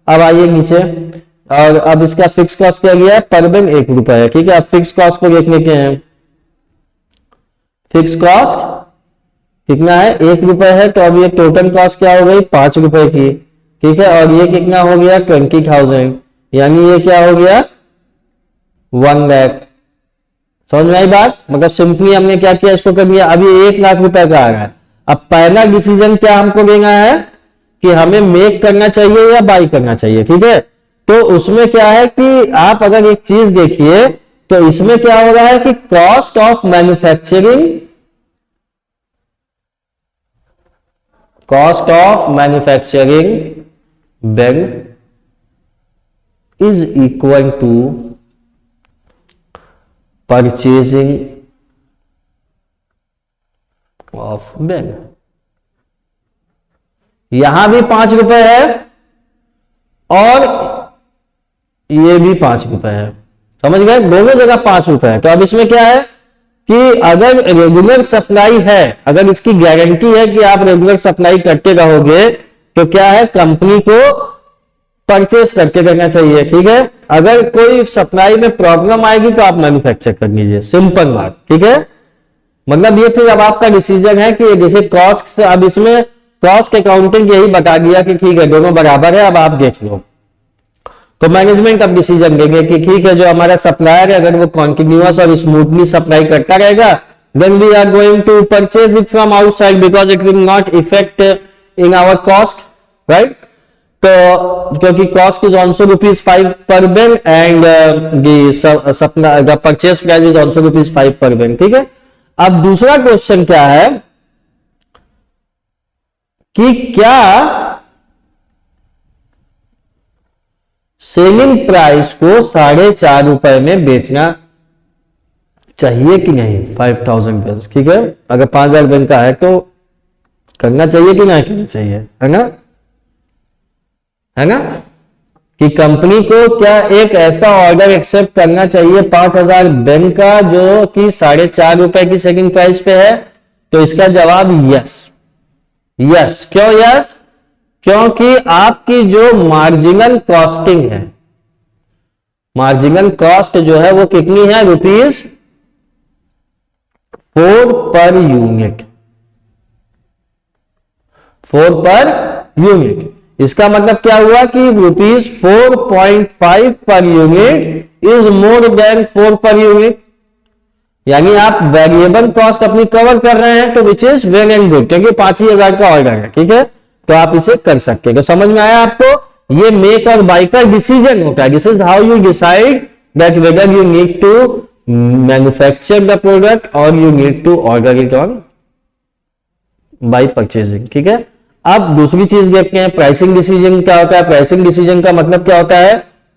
अब आइए नीचे, और अब इसका फिक्स कॉस्ट क्या गया है, पर बिल 1 रुपए है, ठीक है। अब फिक्स कॉस्ट को देख लेते हैं, फिक्स कॉस्ट कितना है 1 रुपए है, तो अब ये टोटल कॉस्ट क्या हो गई 5 रुपए की, ठीक है, और ये कितना हो गया 20,000, यानी ये क्या हो गया 1 लाख। समझ में आई बात, मतलब सिंपली हमने क्या किया, इसको कर दिया, अभी 1 लाख रुपए का आ रहा है। अब पहला डिसीजन क्या हमको लेना है कि हमें मेक करना चाहिए या बाई करना चाहिए, ठीक है। तो उसमें क्या है कि आप अगर एक चीज देखिए तो इसमें क्या हो रहा है कि cost of manufacturing, cost of manufacturing bill is equal to purchasing of bill. यहां भी 5 रुपए है और ये भी 5 रुपए है, समझ गए, दोनों जगह 5 रुपए है। तो अब इसमें क्या है कि अगर रेगुलर सप्लाई है, अगर इसकी गारंटी है कि आप रेगुलर सप्लाई करते रहोगे, तो क्या है कंपनी को परचेस करके करना चाहिए, ठीक है। अगर कोई सप्लाई में प्रॉब्लम आएगी तो आप मैन्युफैक्चर कर लीजिए, सिंपल बात, ठीक है। मतलब ये फिर अब आपका डिसीजन है कि देखिए कॉस्ट, अब इसमें कॉस्ट अकाउंटिंग यही बता दिया कि ठीक है दोनों बराबर है, अब आप देख लो। तो मैनेजमेंट अब डिसीजन लेंगे कि ठीक है जो हमारा सप्लायर है अगर वो कॉन्टिन्यूअस और स्मूथली सप्लाई करता रहेगा, then we are going to purchase it from outside because it will not effect in our cost, right. तो क्योंकि cost is also ₹5 per bill and the purchase price is also ₹5 per bill, ठीक है। अब दूसरा question क्या है कि क्या सेलिंग प्राइस को 4.5 रुपए में बेचना चाहिए कि नहीं, 5,000 बिल्स, ठीक है। अगर 5,000 बिल का है तो करना चाहिए कि नहीं करना चाहिए, है ना, है ना, कि कंपनी को क्या एक ऐसा ऑर्डर एक्सेप्ट करना चाहिए 5,000 बिल का जो कि 4.5 रुपए की सेलिंग प्राइस पे है। तो इसका जवाब यस, यस। क्यों यस, क्योंकि आपकी जो मार्जिनल कॉस्टिंग है, मार्जिनल कॉस्ट जो है वो कितनी है ₹4 पर यूनिट, 4 पर यूनिट। इसका मतलब क्या हुआ कि ₹4.5 per unit is more than 4 per unit, यानी आप वेरिएबल कॉस्ट अपनी कवर कर रहे हैं, तो which is well and good, क्योंकि 5,000 का ऑर्डर है, ठीक है, तो आप इसे कर सकते हैं। तो समझ में आया आपको, ये मेक और बाय का डिसीजन होता है। This is how you decide that whether you need to manufacture the product or you need to order it on by purchasing, ठीक है। अब दूसरी चीज देखते हैं, प्राइसिंग डिसीजन क्या होता है। प्राइसिंग डिसीजन का मतलब क्या होता है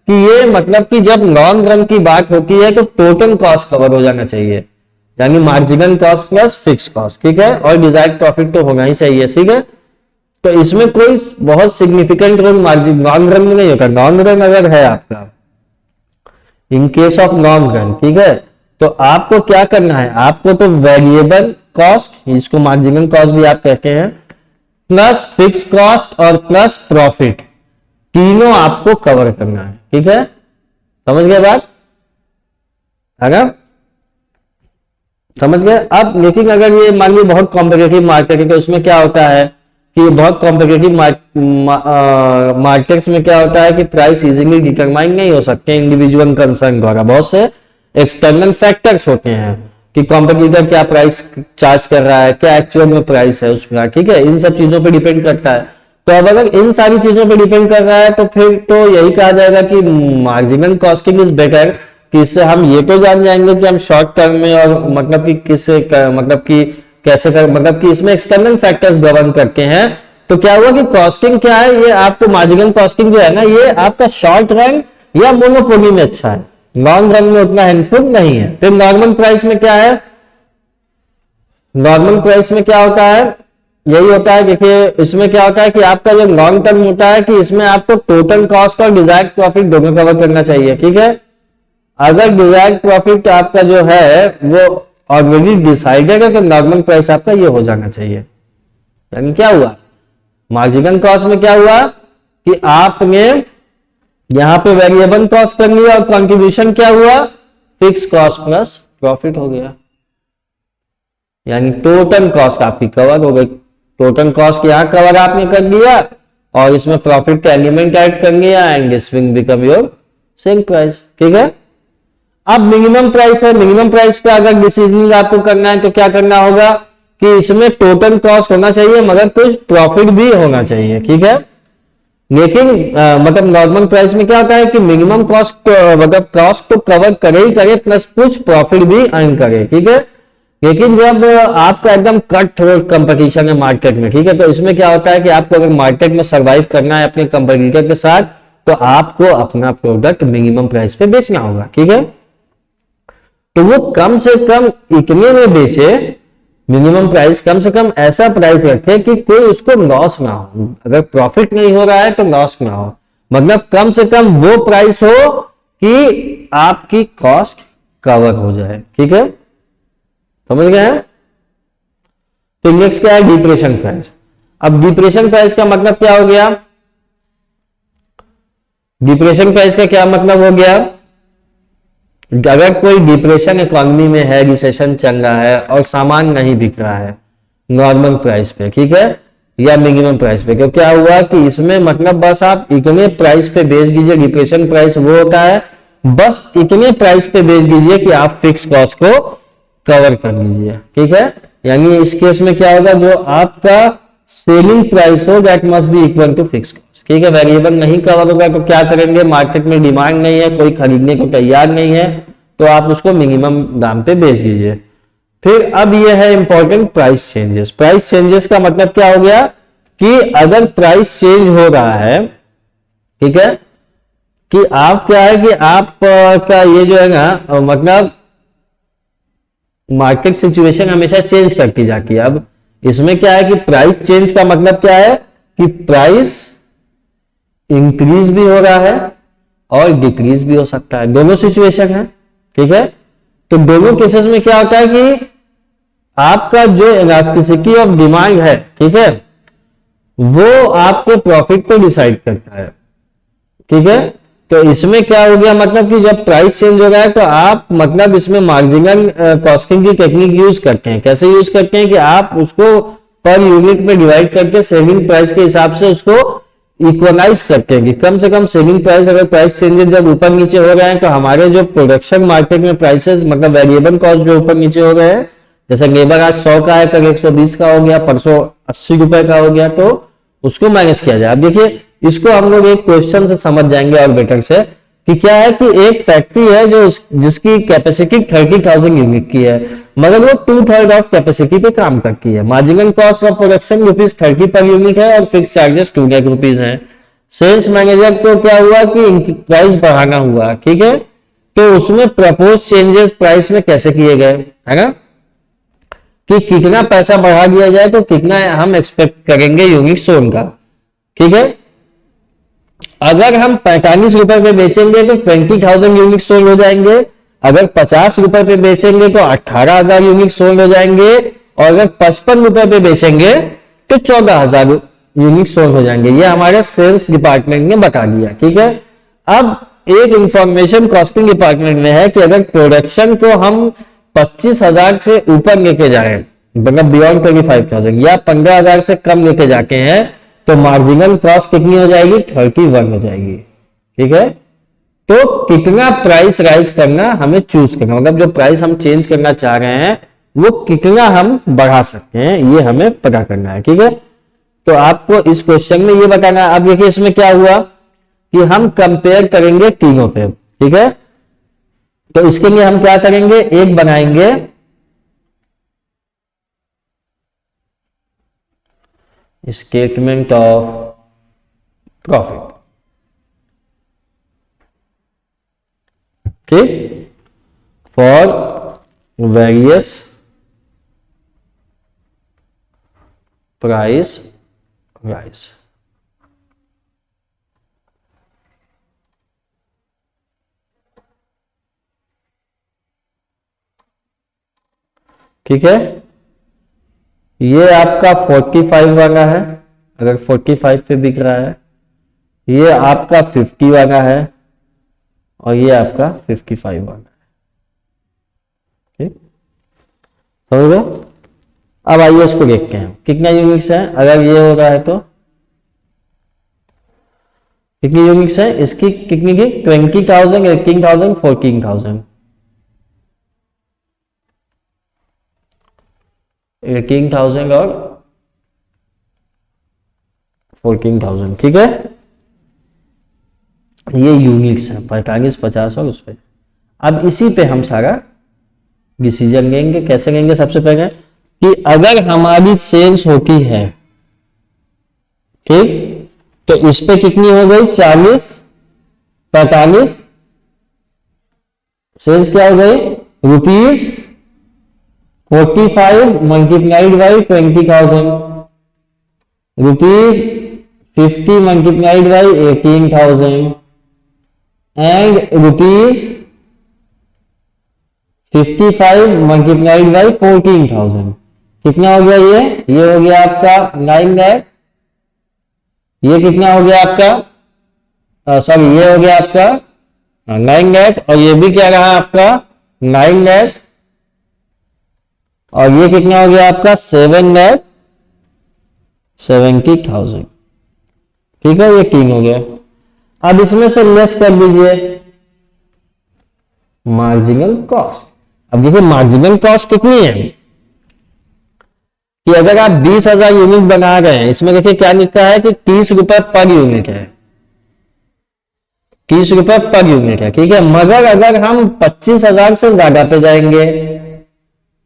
कि ये मतलब कि जब लॉन्ग रन की बात होती है तो टोटल कॉस्ट कवर हो जाना चाहिए, यानी marginal cost plus fix cost, ठीक है, और डिजायर्ड प्रॉफिट तो होना ही चाहिए, ठीक है। तो इसमें कोई बहुत significant role margin long run में नहीं होता। लॉन्ग रन अगर है आपका, in case of long run, ठीक है, तो आपको क्या करना है, आपको तो वेरिएबल कॉस्ट, इसको मार्जिनल कॉस्ट भी आप कहते हैं, प्लस फिक्स कॉस्ट और प्लस प्रॉफिट, तीनों आपको कवर करना है, ठीक है। समझ गए बात? अगर समझ गए। अब लेकिन अगर ये मान लीजिए बहुत कॉम्पिटिटिव मार्केट है तो उसमें क्या होता है कि बहुत कॉम्पिटिटिव मार्केट्स में क्या होता है कि प्राइस इजीली डिटरमाइन नहीं हो सकते इंडिविजुअल कंसर्न द्वारा। बहुत से एक्सटर्नल फैक्टर्स होते हैं कि कॉम्पिटिटर क्या प्राइस चार्ज कर रहा है, क्या एक्चुअल में प्राइस है उसका, ठीक है, इन सब चीजों पे डिपेंड करता है। तो अब अगर इन सारी चीजों पे डिपेंड कर रहा है तो फिर तो यही कहा जाएगा कि मार्जिनल कॉस्टिंग इज बेटर, कि इससे हम ये तो जान जाएंगे कि हम शॉर्ट टर्म में और मतलब कि किससे मतलब कि कैसे कर, मतलब कि इसमें एक्सटर्नल फैक्टर्स गवर्न करते हैं। तो क्या हुआ कि कॉस्टिंग क्या है, ये आपको मार्जिनल कॉस्टिंग जो है ना, ये आपका शॉर्ट रन या मोनोपोली में अच्छा है, लॉन्ग रन में उतना हेल्पफुल नहीं है। फिर नॉर्मल प्राइस में क्या है, नॉर्मल प्राइस में क्या होता है, यही होता है, देखिए इसमें क्या होता है कि आपका जो लॉन्ग टर्म होता है कि इसमें आपको टोटल कॉस्ट और डिजायर्ड प्रॉफिट दोनों कवर करना चाहिए, ठीक है। अगर डिजायर्ड प्रॉफिट आपका जो है वो ऑलरेडी डिसाइडेड है तो नॉर्मल प्राइस आपका ये हो जाना चाहिए। यानी क्या हुआ, मार्जिनल कॉस्ट में क्या हुआ कि आपने यहां पे वेरिएबल कॉस्ट कर लिया और कंट्रीब्यूशन क्या हुआ, फिक्स कॉस्ट प्लस प्रॉफिट हो गया, यानी टोटल कॉस्ट आपकी कवर हो गई। टोटल कॉस्ट यहां कवर आपने कर दिया और इसमें प्रॉफिट का एलिमेंट ऐड कर लिया and swing become your sale price, ठीक है। अब मिनिमम प्राइस है, मिनिमम प्राइस का अगर डिसीजन आपको करना है तो क्या करना होगा कि इसमें टोटल कॉस्ट होना चाहिए मगर कुछ प्रॉफिट भी होना चाहिए, ठीक है। लेकिन मतलब नॉर्मल प्राइस में क्या होता है कि मिनिमम कॉस्ट मतलब कॉस्ट तो कवर करे ही करे प्लस कुछ प्रॉफिट भी अर्न करे, ठीक है। लेकिन जब आपका एकदम कट थ्रोट कंपटीशन है मार्केट में, ठीक है, तो इसमें क्या होता है कि आपको अगर मार्केट में सरवाइव करना है अपने कंपटीटर के साथ तो आपको अपना प्रोडक्ट मिनिमम प्राइस पे बेचना होगा, ठीक है। तो वो कम से कम इतने में बेचे, मिनिमम प्राइस कम से कम ऐसा प्राइस रखे कि कोई उसको लॉस ना हो, अगर प्रॉफिट नहीं हो रहा है तो लॉस ना हो, मतलब कम से कम वो प्राइस हो कि आपकी कॉस्ट कवर हो जाए, ठीक है। समझ गए हैं? तो नेक्स्ट क्या है, डिप्रेशन प्राइस। अब डिप्रेशन प्राइस का मतलब क्या हो गया, डिप्रेशन प्राइस का क्या मतलब हो गया, अगर कोई डिप्रेशन इकोनॉमी में है, रिसेशन चल रहा है और सामान नहीं बिक रहा है नॉर्मल प्राइस पे, ठीक है, या मिनिमम प्राइस पे, क्योंकि क्या हुआ कि इसमें मतलब बस आप इतने प्राइस पे बेच दीजिए, डिप्रेशन प्राइस वो होता है बस इतने प्राइस पे बेच दीजिए कि आप फिक्स कॉस्ट को कवर कर लीजिए, ठीक है। यानी इस केस में क्या होगा, जो आपका सेलिंग प्राइस हो that must be equal to fix cost, ठीक है। वेरिएबल नहीं कवर होगा तो क्या करेंगे, मार्केट में डिमांड नहीं है, कोई खरीदने को तैयार नहीं है तो आप उसको मिनिमम दाम पे बेच दीजिए। फिर अब ये है important price changes. Price changes का मतलब क्या हो गया कि अगर प्राइस चेंज हो रहा है, ठीक है, कि आप क्या है कि आप का ये जो है ना मतलब मार्केट सिचुएशन हमेशा चेंज करती जाती है। अब इसमें क्या है कि प्राइस चेंज का मतलब क्या है कि प्राइस इंक्रीज भी हो रहा है और डिक्रीज भी हो सकता है, दोनों सिचुएशन है, ठीक है। तो दोनों केसेस में क्या होता है कि आपका जो इलास्टिसिटी ऑफ डिमांड है, ठीक है, वो आपके प्रॉफिट को डिसाइड करता है, ठीक है। तो इसमें क्या हो गया, मतलब कि जब प्राइस चेंज हो रहा है तो आप मतलब इसमें मार्जिनल कॉस्टिंग की टेक्निक यूज करते हैं। कैसे यूज करते हैं कि आप उसको पर यूनिट में डिवाइड करके सेलिंग प्राइस के हिसाब से उसको इक्वलाइज करते हैं कि कम से कम सेलिंग प्राइस, अगर प्राइस चेंजेस जब ऊपर नीचे हो रहे हैं तो हमारे जो प्रोडक्शन मार्केट में प्राइसेस मतलब वेरिएबल कॉस्ट जो ऊपर नीचे हो रहे हैं, जैसे लेबर आज 100 का है, कल 120 का हो गया, परसों 80 रुपए का हो गया, तो उसको मैनेज किया जाए। अब देखिए इसको हम लोग एक क्वेश्चन से समझ जाएंगे और बेटर से कि क्या है कि एक फैक्ट्री है जो जिसकी कैपेसिटी 30,000 यूनिट की है, मगर वो 2/3 ऑफ कैपेसिटी पे काम करती है। Marginal cost of production ₹30 per unit है और फिक्स चार्जेस ₹2 है। सेल्स मैनेजर को क्या हुआ कि प्राइस बढ़ाना हुआ, ठीक है, तो उसमें प्रपोज चेंजेस प्राइस में कैसे किए गए, है ना, कि कितना पैसा बढ़ा दिया जाए तो कितना हम एक्सपेक्ट करेंगे यूनिट सोल्ड का, ठीक है। अगर हम ₹45 पे बेचेंगे तो 20,000 यूनिट सोल्ड हो जाएंगे, अगर ₹50 पे बेचेंगे तो 18,000 यूनिट सोल्ड हो जाएंगे, और अगर ₹55 पे बेचेंगे तो 14,000 यूनिट सोल्ड हो जाएंगे। ये हमारे सेल्स डिपार्टमेंट ने बता दिया, ठीक है। अब एक इंफॉर्मेशन कॉस्टिंग डिपार्टमेंट में है कि अगर प्रोडक्शन को हम 25,000 से ऊपर लेके जाएं, मतलब बियॉन्ड 25,000 या 15,000 से कम लेके जाते हैं, तो मार्जिनल कॉस्ट कितनी हो जाएगी, 31 हो जाएगी, ठीक है। तो कितना प्राइस राइज करना हमें चूज करना, मतलब जो प्राइस हम चेंज करना चाह रहे हैं वो कितना हम बढ़ा सकते हैं, ये हमें पता करना है, ठीक है। तो आपको इस क्वेश्चन में ये बताना। अब देखिए इसमें क्या हुआ कि हम कंपेयर करेंगे तीनों पे, ठीक है। तो इसके लिए हम क्या करेंगे, एक बनाएंगे स्टेटमेंट ऑफ प्रॉफिट, ठीक, फॉर वेरियस प्राइस राइज, ठीक है। ये आपका 45 वाला है, अगर 45 पे बिक रहा है, ये आपका 50 वाला है, और ये आपका 55 वाला है, ठीक, समझ गए। अब आइए इसको देखते हैं कितना यूनिट्स है। अगर ये हो रहा है तो कितनी यूनिट्स है इसकी, कितनी की, 20,000, 18,000, 14,000, 18,000 और 14,000, ठीक है। ये यूनिट्स है 45, 50 और उस पर। अब इसी पे हम सारा डिसीजन लेंगे। कैसे लेंगे, सबसे पहले कि अगर हमारी सेल्स होती है, ठीक, तो इस पे कितनी हो गई, 40, 45, सेल्स क्या हो गई, ₹45 multiplied by 20,000, ₹50 multiplied by 18,000, and ₹55 multiplied by 14,000। कितना हो गया ये हो गया आपका 9 लाख। ये कितना हो गया आपका, सॉरी ये हो गया आपका 9 लाख, और ये भी क्या रहा आपका 9 लाख, और ये कितना हो गया आपका 7,70,000, ठीक है। ये 3 हो गया। अब इसमें से लेस कर दीजिए मार्जिनल कॉस्ट। अब देखिए मार्जिनल कॉस्ट कितनी है, कि अगर आप 20,000 यूनिट बना रहे हैं, इसमें देखिए क्या लिखा है कि ₹30 पर यूनिट है, ₹30 पर यूनिट है, ठीक है। मगर अगर हम 25,000 से ज्यादा पे जाएंगे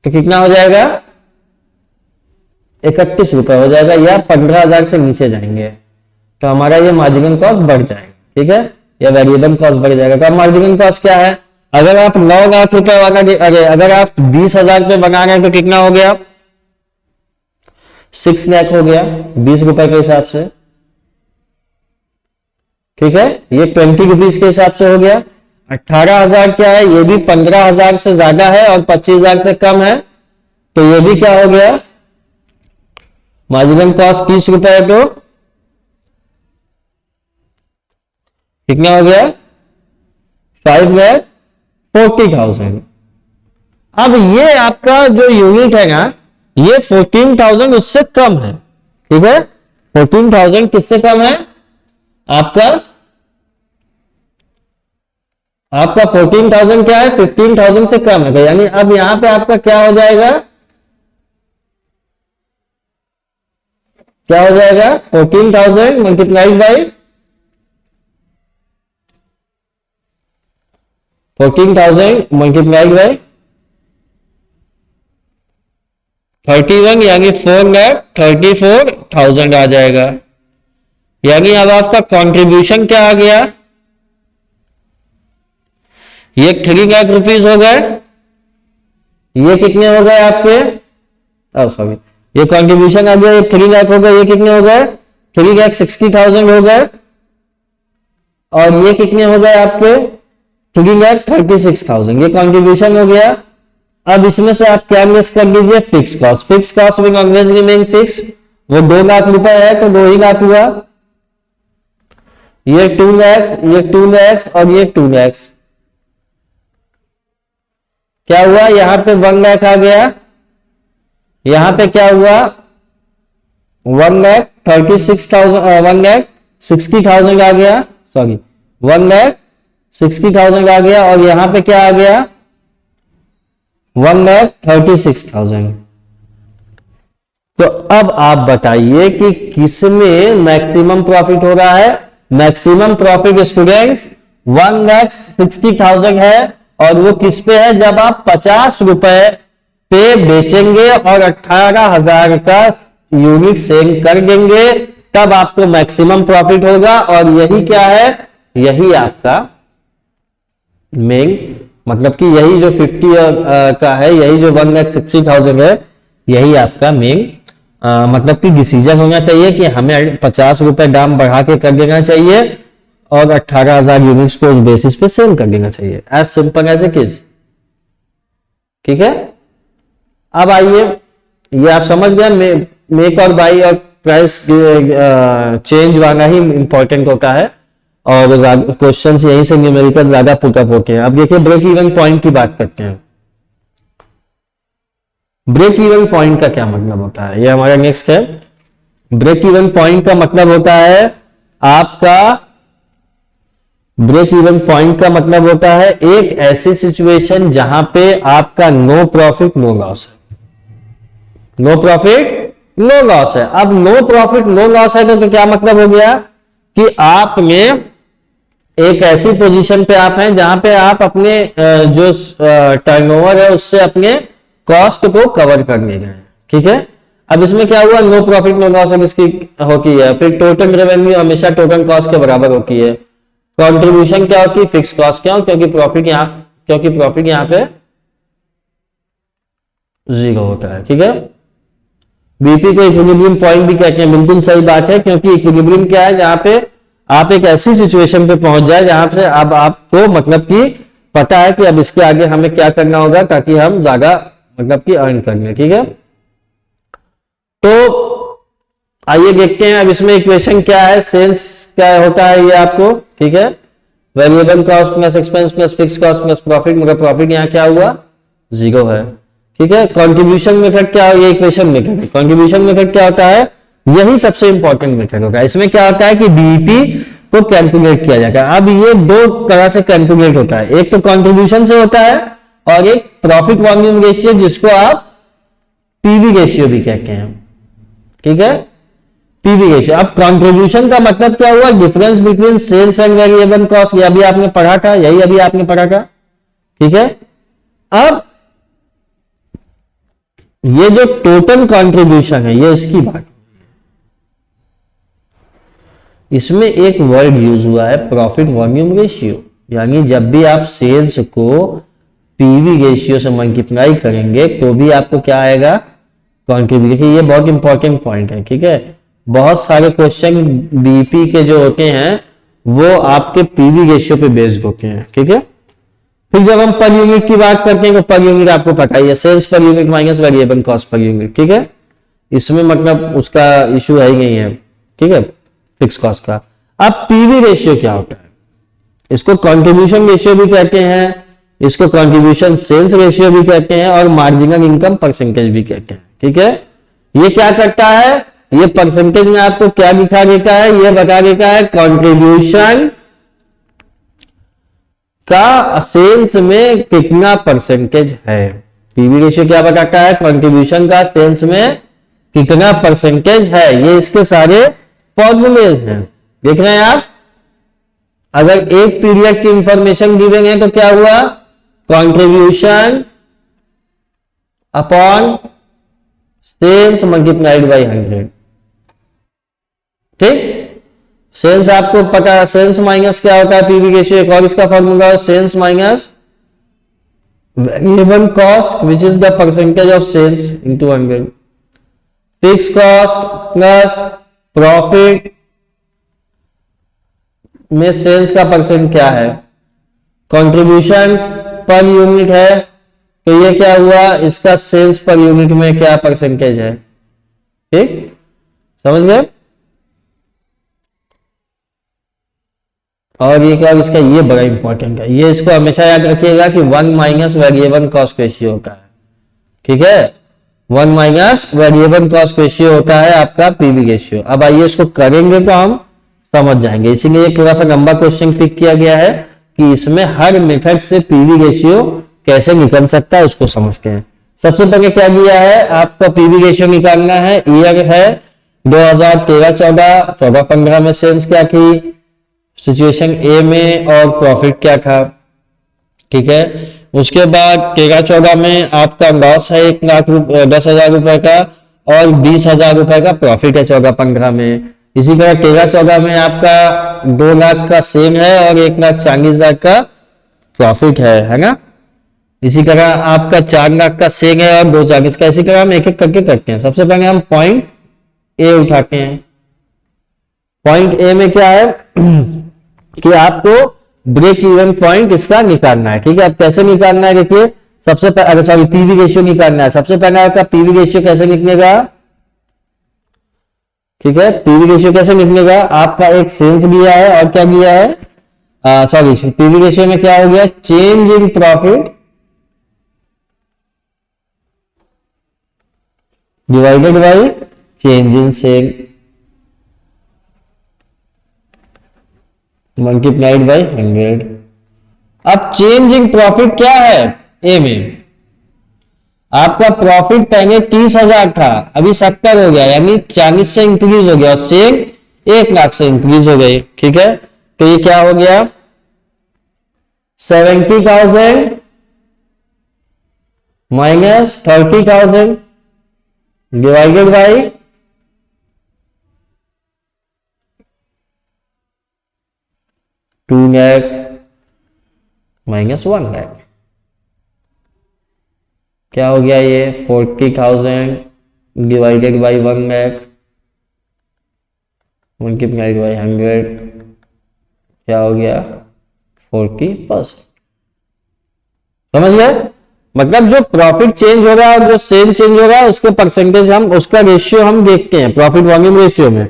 तो कितना हो जाएगा, ₹31 हो जाएगा, या 15,000 से नीचे जाएंगे तो हमारा ये मार्जिनल कॉस्ट बढ़ जाएगा, ठीक है, या वेरिएबल कॉस्ट बढ़ जाएगा। तो मार्जिनल कॉस्ट क्या है, अगर आप 9 लाख रुपए वाला, अगर आप 20,000 पे बना रहे हैं तो कितना हो गया, 6 लाख हो गया ₹20 के हिसाब से, ठीक है। ये ₹20 के हिसाब से हो गया। 18,000 क्या है, ये भी 15,000 से ज्यादा है और 25,000 से कम है, तो ये भी क्या हो गया, मार्जिनल कॉस्ट ₹30 तो कितना हो गया, 5,40,000। अब ये आपका जो यूनिट है ना, ये 14,000 उससे कम है, ठीक है। 14,000 किससे कम है, आपका 14,000 क्या है, 15,000 से कम है। तो यानी अब यहां पे आपका क्या हो जाएगा, 14,000 मल्टीप्लाइड बाई 14,000 मल्टीप्लाइड बाय 31 यानी 4,34,000 आ जाएगा। यानी अब आपका कंट्रीब्यूशन क्या आ गया, ये 3 लाख रुपीज हो गए, ये कितने हो गए आपके, सॉरी ये कंट्रीब्यूशन आ गया, ये 3 लाख हो गए, ये कितने हो गए 3,60,000 हो गए, और ये कितने हो गए आपके 3,36,000, ये कंट्रीब्यूशन हो गया। अब इसमें से आप क्या लेस कर लीजिए, fix cost. Fix cost will always remain fix, वो 2 लाख रुपए है तो 2 ही लाख हुआ, ये 2 lakhs, ये 2 lakhs और ये 2 lakhs, क्या हुआ यहां पे 1 लाख आ गया, यहां पे क्या हुआ 1,36,000 1,60,000 आ गया, सॉरी 1,60,000 आ गया, और यहां पे क्या आ गया 1,36,000। तो अब आप बताइए कि किसमें मैक्सिमम प्रॉफिट हो रहा है। मैक्सिमम प्रॉफिट स्टूडेंट्स 1,60,000 है, और वो किस पे है, जब आप 50 रुपए पे बेचेंगे और 18,000 का यूनिट सेल कर देंगे, तब आपको मैक्सिमम प्रॉफिट होगा। और यही क्या है, यही आपका मेन, मतलब कि यही जो 50 का है, यही जो 1,60,000 है, यही आपका मेन मतलब कि डिसीजन होना चाहिए कि हमें 50 रुपए दाम बढ़ा के कर देना चाहिए और 18,000 यूनिट्स को उस बेसिस पे सेल कर देना चाहिए, as simple as it is. ठीक है, अब आइए, ये आप समझ गए, मेक और बाई और प्राइस चेंज वाला ही इंपॉर्टेंट होता है, और क्वेश्चन यहीं से न्यूमेरिकल ज्यादा पुटअप होते हैं। अब देखिए ब्रेक इवन पॉइंट की बात करते हैं। ब्रेक इवन पॉइंट का क्या मतलब होता है, ये हमारा नेक्स्ट है। ब्रेक इवन पॉइंट का मतलब होता है आपका, ब्रेक इवन पॉइंट का मतलब होता है एक ऐसी सिचुएशन जहां पे आपका नो प्रॉफिट नो लॉस है, नो प्रॉफिट नो लॉस है। अब नो प्रॉफिट नो लॉस है तो क्या मतलब हो गया कि आपने एक ऐसी पोजीशन पे आप हैं जहां पे आप अपने जो टर्नओवर है उससे अपने कॉस्ट को कवर कर ले गए। ठीक है, अब इसमें क्या हुआ, नो प्रॉफिट नो लॉस अब इसकी होती है, फिर टोटल रेवेन्यू हमेशा टोटल कॉस्ट के बराबर होती है। कंट्रीब्यूशन क्या होती है, फिक्स कॉस्ट, क्यों, क्योंकि प्रॉफिट यहां पे 0 होता है। ठीक है, बीपी को इक्विलिब्रियम पॉइंट भी कहते हैं, बिल्कुल सही बात है, क्योंकि इक्विलिब्रियम क्या है, जहां पे आप एक ऐसी सिचुएशन पे पहुंच जाए जहां पे अब आपको मतलब कि पता है कि अब इसके आगे हमें क्या करना होगा ताकि हम ज्यादा मतलब कि अर्न कर लें। ठीक है, तो आइए देखते हैं अब इसमें इक्वेशन क्या है, सेल्स क्या होता है ये आपको। ठीक है, variable cost plus expense plus fix cost plus profit, मगर प्रॉफिट यहां क्या हुआ 0 है। ठीक है, कंट्रीब्यूशन मेथड क्या है, ये इक्वेशन मेथड है। कंट्रीब्यूशन मेथड क्या होता है, यही सबसे इंपॉर्टेंट मेथड होगा। इसमें क्या होता है कि बीईपी को कैलकुलेट किया जाता है। अब ये 2 तरह से कैलकुलेट होता है, एक तो कंट्रीब्यूशन से होता है और एक प्रॉफिट वॉल्यूम रेशियो, जिसको आप पीवी रेशियो भी कहते हैं। ठीक है, पीवी रेशियो। अब कंट्रीब्यूशन का मतलब क्या हुआ, difference between sales and variable cost, ये अभी आपने पढ़ा था, यही अभी आपने पढ़ा था। ठीक है, अब ये जो टोटल कंट्रीब्यूशन है, ये इसकी बात, इसमें एक वर्ड यूज हुआ है प्रॉफिट वॉल्यूम रेशियो, यानी जब भी आप सेल्स को पीवी रेशियो से मल्टीप्लाई करेंगे तो भी आपको क्या आएगा, कंट्रीब्यूशन। ये बहुत इंपॉर्टेंट पॉइंट है। ठीक है, बहुत सारे क्वेश्चन बीपी के जो होते हैं वो आपके पीवी रेशियो पे बेस्ड होते हैं। ठीक है, फिर जब हम पर यूनिट की बात करते हैं तो पर यूनिट आपको पता ही है, sales per unit minus variable cost per unit. ठीक है, इसमें मतलब उसका इशू है ही नहीं है। ठीक है, फिक्स कॉस्ट का। अब पीवी रेशियो क्या होता है, इसको कंट्रीब्यूशन रेशियो भी कहते हैं, इसको कंट्रीब्यूशन सेल्स रेशियो भी कहते हैं, और मार्जिनल इनकम परसेंटेज भी कहते हैं। ठीक है, ये क्या करता है, ये परसेंटेज में आपको क्या दिखा देता है, ये बता देता है कंट्रीब्यूशन का सेल्स में कितना परसेंटेज है। पीवी रेशियो क्या बताता है, कंट्रीब्यूशन का सेल्स में कितना परसेंटेज है। ये इसके सारे फॉर्मूलेज हैं, देख रहे हैं आप। अगर एक पीरियड की इंफॉर्मेशन गिवन है तो क्या हुआ, contribution upon sales multiplied by 100। ठीक, सेल्स आपको पता है, सेल्स माइनस क्या होता है पीवी रेशियो, एक और इसका फॉर्मूला है sales minus variable cost which is the percentage of sales into 100, fix cost plus profit में सेल्स का परसेंट क्या है, कंट्रीब्यूशन पर यूनिट है तो ये क्या हुआ, इसका सेल्स पर यूनिट में क्या परसेंटेज है। ठीक, समझ गए। और ये क्या, इसका ये बड़ा इंपॉर्टेंट है, ये इसको हमेशा याद रखिएगा कि 1 माइनस वेरिएबल कॉस्ट रेशियो होता है। ठीक है, 1 माइनस वेरिएबल कॉस्ट रेशियो होता है आपका पीवी रेशियो। अब आइए इसको करेंगे तो हम समझ जाएंगे, इसीलिए एक थोड़ा सा लंबा क्वेश्चन पिक किया गया है कि इसमें हर मेथड से पीवी रेशियो कैसे निकल सकता है उसको समझते हैं। सबसे पहले क्या किया है, आपका पीवी रेशियो निकालना है, ईयर है 2013-14, 14-15 में सेल्स क्या थी, सिचुएशन ए में, और प्रॉफिट क्या था। ठीक है, उसके बाद 13-14 में आपका लॉस है 1,10,000 रुपए का और 20,000 रुपए का प्रॉफिट है 14-15 में। इसी तरह 13-14 में आपका 2 लाख का सेल है और 1,40,000 का प्रॉफिट है ना। इसी तरह आपका 4 लाख का सेल है और 2,40,000 का। इसी तरह हम एक एक करके करते हैं। सबसे पहले हम पॉइंट ए उठाते हैं। पॉइंट ए में क्या है कि आपको ब्रेक इवन पॉइंट इसका निकालना है। ठीक है, अब कैसे निकालना है देखिए, सबसे पहले सॉरी पीवी रेशियो निकालना है। सबसे पहले आपका पीवी रेशियो कैसे निकलेगा, ठीक है, पीवी रेशियो कैसे निकलेगा, आपका एक सेल्स दिया है और क्या दिया है, सॉरी पीवी रेशियो में क्या हो गया, change in profit divided by change in sale multiplied by 100। अब चेंज इन प्रॉफिट क्या है, ए में आपका प्रॉफिट पहले 30,000 था, अभी 70 हो गया, यानी 40 से इंक्रीज हो गया और सेल 1 लाख से इंक्रीज हो गई। ठीक है, तो ये क्या हो गया 70,000 minus 30,000 divided by 2 lakh minus 1 lakh. क्या हो गया ये 40,000 divided by 1 lakh multiplied by 100, क्या हो गया 40%। समझ गए, मतलब जो प्रॉफिट चेंज हो रहा है और जो सेल चेंज हो रहा है उसके परसेंटेज हम, उसका रेशियो हम देखते हैं प्रॉफिट वॉल्यूम रेशियो में।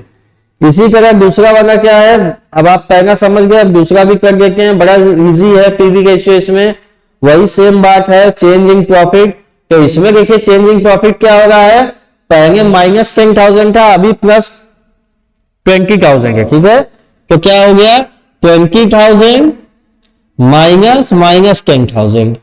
इसी तरह दूसरा वाला क्या है, अब आप पहला समझ गए, अब दूसरा भी कर देते हैं, बड़ा इजी है पीवी रेशियो। इसमें वही सेम बात है, चेंज इन प्रॉफिट। तो इसमें देखिए चेंज इन प्रॉफिट क्या हो रहा है, पहले माइनस 10,000 था, अभी प्लस 20,000 है। ठीक है, तो क्या हो गया 20,000 माइनस माइनस 10,000,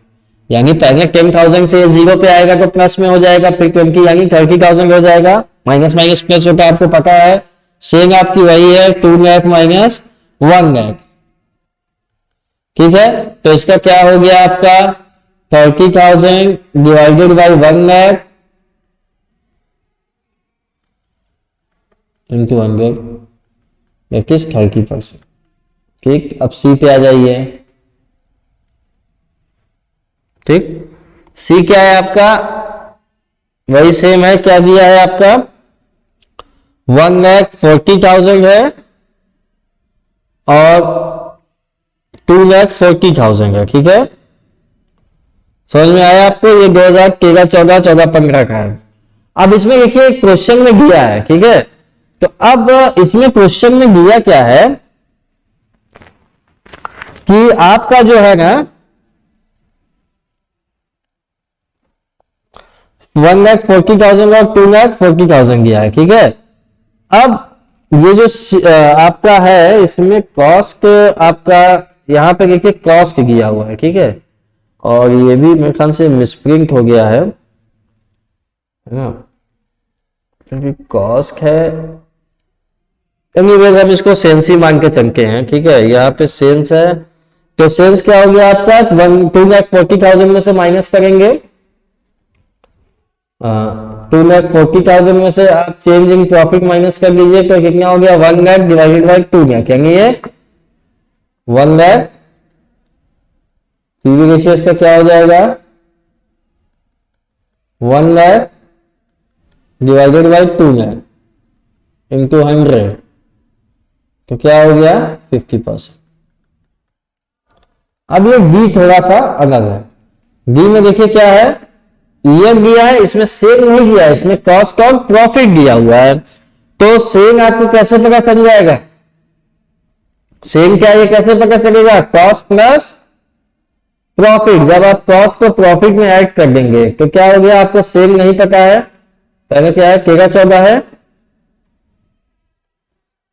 यानी पहले 10,000 से 0 पे आएगा तो प्लस में हो जाएगा, फिर 20 यानी 30,000 हो जाएगा। माइनस माइनस प्लस होता है, आपको पता है। सेल आपकी वही है 2 लाख माइनस 1 लाख। ठीक है, तो इसका क्या हो गया आपका 30,000 divided by 1 lakh into 100, that is 30%। ठीक, अब सी पे आ जाइए। ठीक, सी क्या है आपका, वही सेम है, क्या दिया है आपका 1,40,000 है और 2,40,000 है। ठीक है, समझ में आया आपको, ये 2013, 14, 14, 15 का है। अब इसमें देखिए क्वेश्चन में दिया है, ठीक है, तो अब इसमें क्वेश्चन में दिया क्या है कि आपका जो है ना 1,40,000 और 2,40,000 दिया है। ठीक है, अब ये जो आपका है इसमें कॉस्ट आपका यहां पे देखिए कॉस्ट दिया हुआ है। ठीक है, और ये भी मेरे ख्याल से मिसप्रिंट हो गया है ना, क्योंकि कॉस्ट है एनीवेज हम इसको सेंस ही मान के चलते हैं, ठीक है। यहाँ पे सेंस है, तो सेंस क्या हो गया आपका, 2,40,000 में से माइनस करेंगे, 2,40,000 में से आप चेंज इन प्रॉफिट माइनस कर लीजिए, तो कितना हो गया, 1 लाख डिवाइडेड बाई 2 लाख, यानी ये 1 लाख। पीवी रेशियो इसका क्या हो जाएगा, 1 lakh divided by 2 lakh into 100, तो क्या हो गया 50%। अब ये डी थोड़ा सा अलग है। डी में देखिए क्या है, ईयर दिया है, इसमें सेल नहीं दिया है, इसमें कॉस्ट और प्रॉफिट दिया हुआ है। तो सेल आपको कैसे पता चल जाएगा, सेल क्या है कैसे पता चलेगा, कॉस्ट प्लस प्रॉफिट। जब आप कॉस्ट को प्रॉफिट में ऐड कर देंगे तो क्या हो गया, आपको सेल नहीं पता है, पहले क्या है 13-14 है,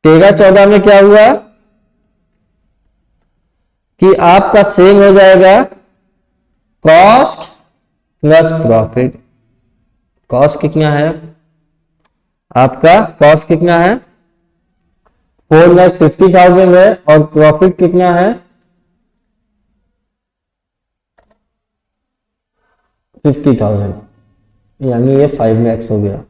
13-14 में क्या हुआ कि आपका सेल हो जाएगा कॉस्ट प्लस प्रॉफिट। कॉस्ट कितना है आपका, कॉस्ट कितना है 4,50,000 है, और प्रॉफिट कितना है 50,000, यानी ये 5 lakhs हो गया।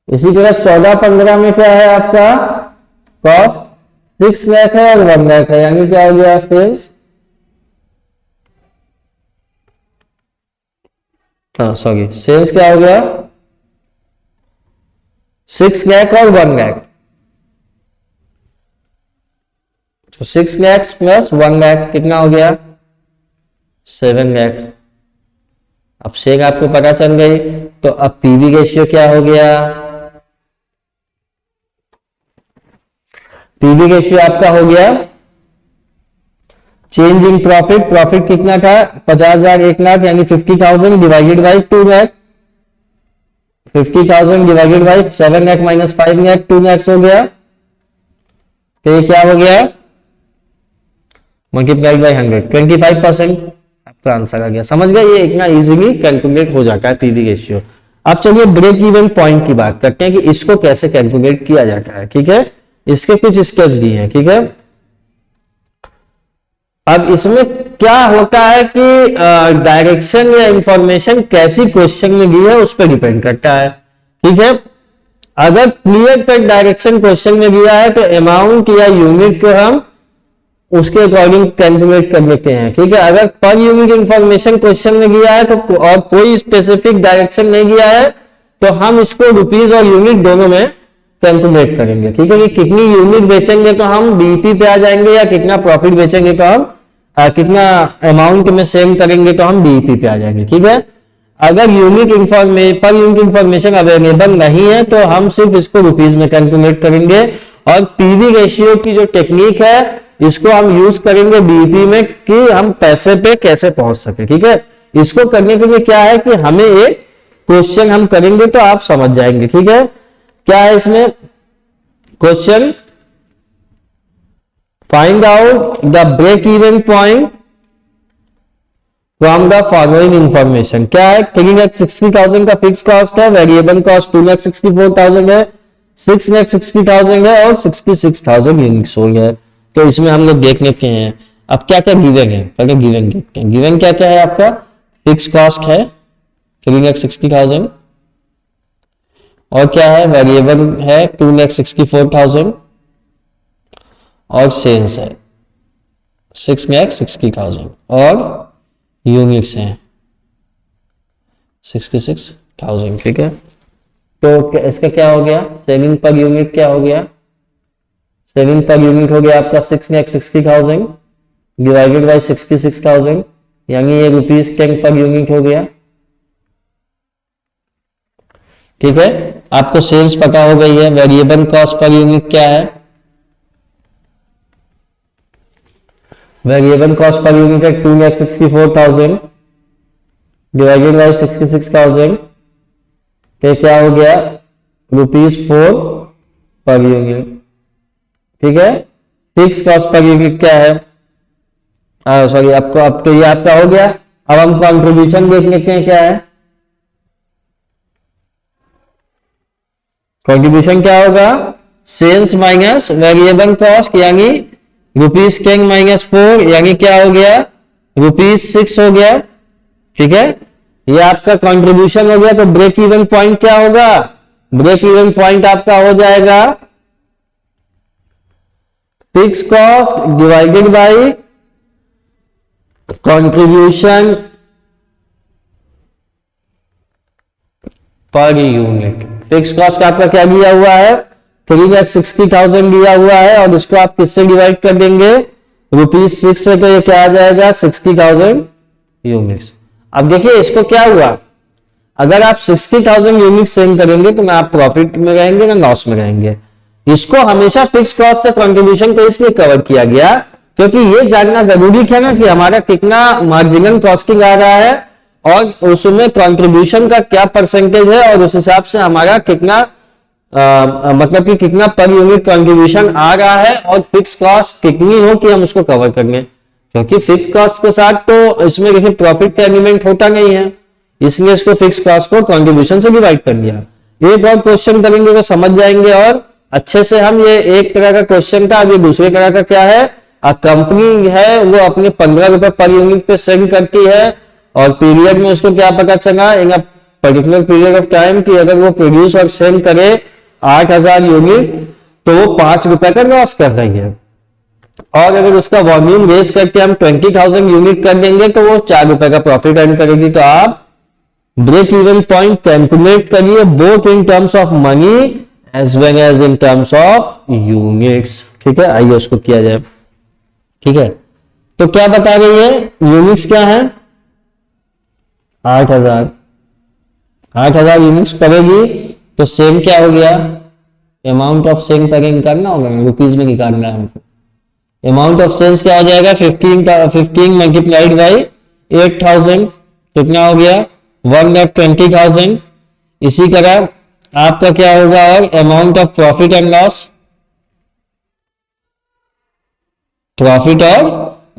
इसी तरह 14-15 में क्या है आपका, कॉस्ट 6 लाख है और 1 लाख है, यानी क्या हो गया सेल्स, सॉरी सेल्स क्या हो गया 6 लाख और 1 लाख, तो 6 lakhs प्लस 1 लाख कितना हो गया 7 लाख। अब सेल आपको पता चल गई, तो अब पीवी रेशियो क्या हो गया, पीवी रेशियो आपका हो गया चेंज इन प्रॉफिट, प्रॉफिट कितना था 50,000 1 लाख, यानी 50,000 divided by 2 lakh, 50,000 divided by 7 lakh minus 5 lakh 2 lakh हो गया, तो ये क्या हो गया मल्टीप्लाइड बाई 100, 25% आपका आंसर आ गया। समझ गए, ये इतना इजीली कैलकुलेट हो जाता है पीवी रेशियो। अब चलिए ब्रेक इवन पॉइंट की बात करते हैं कि इसको कैसे कैलकुलेट किया जाता है, ठीक है। इसके कुछ स्टेप दिए हैं, ठीक है। अब इसमें क्या होता है कि डायरेक्शन या इंफॉर्मेशन कैसी क्वेश्चन में दी है उस पर डिपेंड करता है, ठीक है। अगर क्लियर कट डायरेक्शन क्वेश्चन में दिया है तो अमाउंट या यूनिट को हम उसके अकॉर्डिंग कैलकुलेट कर लेते हैं, ठीक है। अगर पर यूनिट इंफॉर्मेशन क्वेश्चन में दिया है तो और कोई स्पेसिफिक डायरेक्शन नहीं दिया है तो हम इसको रुपीज और यूनिट दोनों में कैलकुलेट करेंगे, ठीक है। कि कितनी यूनिट बेचेंगे तो हम बीईपी पे आ जाएंगे, या कितना प्रॉफिट बेचेंगे तो हम कितना अमाउंट में सेल करेंगे तो हम बीईपी पे आ जाएंगे, ठीक है। अगर यूनिट इंफॉर्मेशन अवेलेबल नहीं है तो हम सिर्फ इसको रुपीज में कैलकुलेट करेंगे, और पीवी रेशियो की जो टेक्निक है इसको हम यूज करेंगे बीईपी में कि हम पैसे पे कैसे पहुंच सके, ठीक है। इसको करने के लिए क्या है कि हमें एक क्वेश्चन हम करेंगे तो आप समझ जाएंगे, ठीक है। क्या है इसमें question, find out the break even point from the following information. क्या है 3,60,000 का फिक्स कॉस्ट है, वेरिएबल कॉस्ट 2,64,000 है, 6,60,000 है और 66,000 यूनिट्स हो गया। तो इसमें हम लोग देख लेते हैं अब क्या क्या गिवन है, पहले गिवन देखते हैं। गिवन क्या क्या है आपका, फिक्स कॉस्ट है 3,60,000, और क्या है वेरिएबल है 2,64,000, और सेल्स है 6,60,000, और यूनिट्स हैं 66,000, ठीक है। तो इसका क्या हो गया, सेलिंग पर यूनिट क्या हो गया, सेलिंग पर यूनिट हो गया आपका 6,60,000 डिवाइडेड बाई 66,000, यानी ये ₹10 पर यूनिट हो गया, ठीक है। आपको सेल्स पता हो गई है, वेरिएबल कॉस्ट पर यूनिट क्या है, वेरिएबल कॉस्ट पर यूनिट है 2,64,000 डिवाइडेड बाई 66,000, तो क्या हो गया ₹4 पर यूनिट, ठीक है। फिक्स कॉस्ट पर यूनिट क्या है, सॉरी आपको अब तो ये आपका हो गया। अब हम कंट्रीब्यूशन देख लेते हैं क्या है, कंट्रीब्यूशन क्या होगा, सेल्स माइनस वेरिएबल कॉस्ट यानी ₹10 माइनस 4 यानी क्या हो गया, ₹6 हो गया। ठीक है, ये आपका कंट्रीब्यूशन हो गया। तो ब्रेक इवन पॉइंट क्या होगा, ब्रेक इवन पॉइंट आपका हो जाएगा fix cost divided by contribution per unit. Fix cost आपका क्या दिया हुआ है, 3,60,000 दिया हुआ है और इसको आप किससे डिवाइड कर देंगे, ₹6 से, तो ये क्या आ जाएगा 60,000 यूनिट्स। अब देखिए इसको क्या हुआ, अगर आप 60,000 यूनिट सेल करेंगे तो ना आप प्रॉफिट में रहेंगे ना लॉस में रहेंगे। इसको हमेशा फिक्स कॉस्ट से कंट्रीब्यूशन को इसलिए कवर किया गया क्योंकि ये जानना जरूरी था ना कि हमारा कितना मार्जिनल कॉस्टिंग आ रहा है और उसमें कंट्रीब्यूशन का क्या परसेंटेज है और उस हिसाब से हमारा कितना मतलब कि कितना पर यूनिट कंट्रीब्यूशन आ रहा है और फिक्स कॉस्ट कितनी हो कि हम उसको कवर कर लें। क्योंकि फिक्स कॉस्ट के साथ तो इसमें देखिए प्रॉफिट का एलिमेंट होता नहीं है, इसलिए इसको फिक्स कॉस्ट को कंट्रीब्यूशन से डिवाइड कर दिया। एक और क्वेश्चन करेंगे तो समझ जाएंगे और अच्छे से हम। ये एक तरह का क्वेश्चन था, अब ये दूसरे तरह का क्या है, कंपनी है वो अपने 15 रुपए पर यूनिट पे सेल करती है और पीरियड में उसको क्या पता चला इन पर्टिकुलर पीरियड ऑफ टाइम कि अगर वो प्रोड्यूस और सेल करे 8,000 यूनिट तो वो 5 रुपए का लॉस कर रही है, और अगर उसका वॉल्यूम रेस करके हम 20,000 यूनिट कर देंगे तो वो 4 रुपए का प्रॉफिट अर्न करेगी। तो आप ब्रेक इवन पॉइंट कैलकुलेट करिए both in terms of money as well as in terms of units. ठीक है, आइए उसको किया जाए। ठीक है, तो क्या बता रही है, यूनिट्स क्या है 8,000 यूनिट्स करेगी तो सेम क्या हो गया, अमाउंट ऑफ सेल पर निकालना होगा, रुपीज में निकालना है हमको। अमाउंट ऑफ सेल्स क्या हो जाएगा 15 मल्टीप्लाइड बाई 8,000 कितना हो गया 1,20,000। इसी तरह आपका क्या होगा और amount of profit and loss, profit और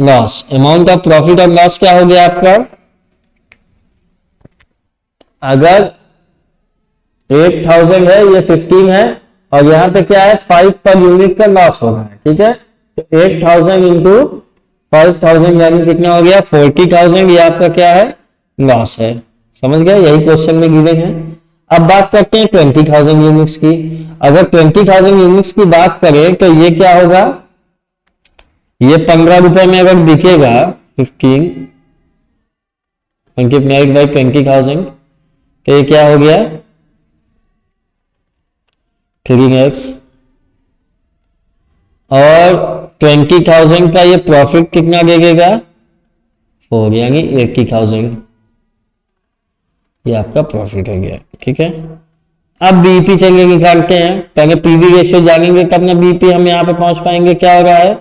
लॉस, अमाउंट ऑफ प्रॉफिट और लॉस क्या हो गया आपका, अगर 8,000 है ये 15 है और यहां पे क्या है 5 पर यूनिट का लॉस हो रहा है। ठीक है, तो 8,000 इंटू 5,000 यानी कितना हो गया 40,000, ये आपका क्या है लॉस है। समझ गए, यही क्वेश्चन में गिवन है। अब बात करते हैं 20,000 यूनिट्स की। अगर 20,000 यूनिट्स की बात करें तो ये क्या होगा, ये 15 रुपए में अगर बिकेगा 15 मल्टीप्लाइड बाई 20,000 तो ये क्या हो गया 3x, और 20,000 का ये प्रॉफिट कितना देगा 4 यानी 80,000, ये आपका प्रॉफिट हो गया। ठीक है, अब बीईपी चलिए निकालते हैं। पहले पीवी रेशियो जानेंगे तब ना बीईपी हम यहां पे पहुंच पाएंगे। क्या हो रहा है,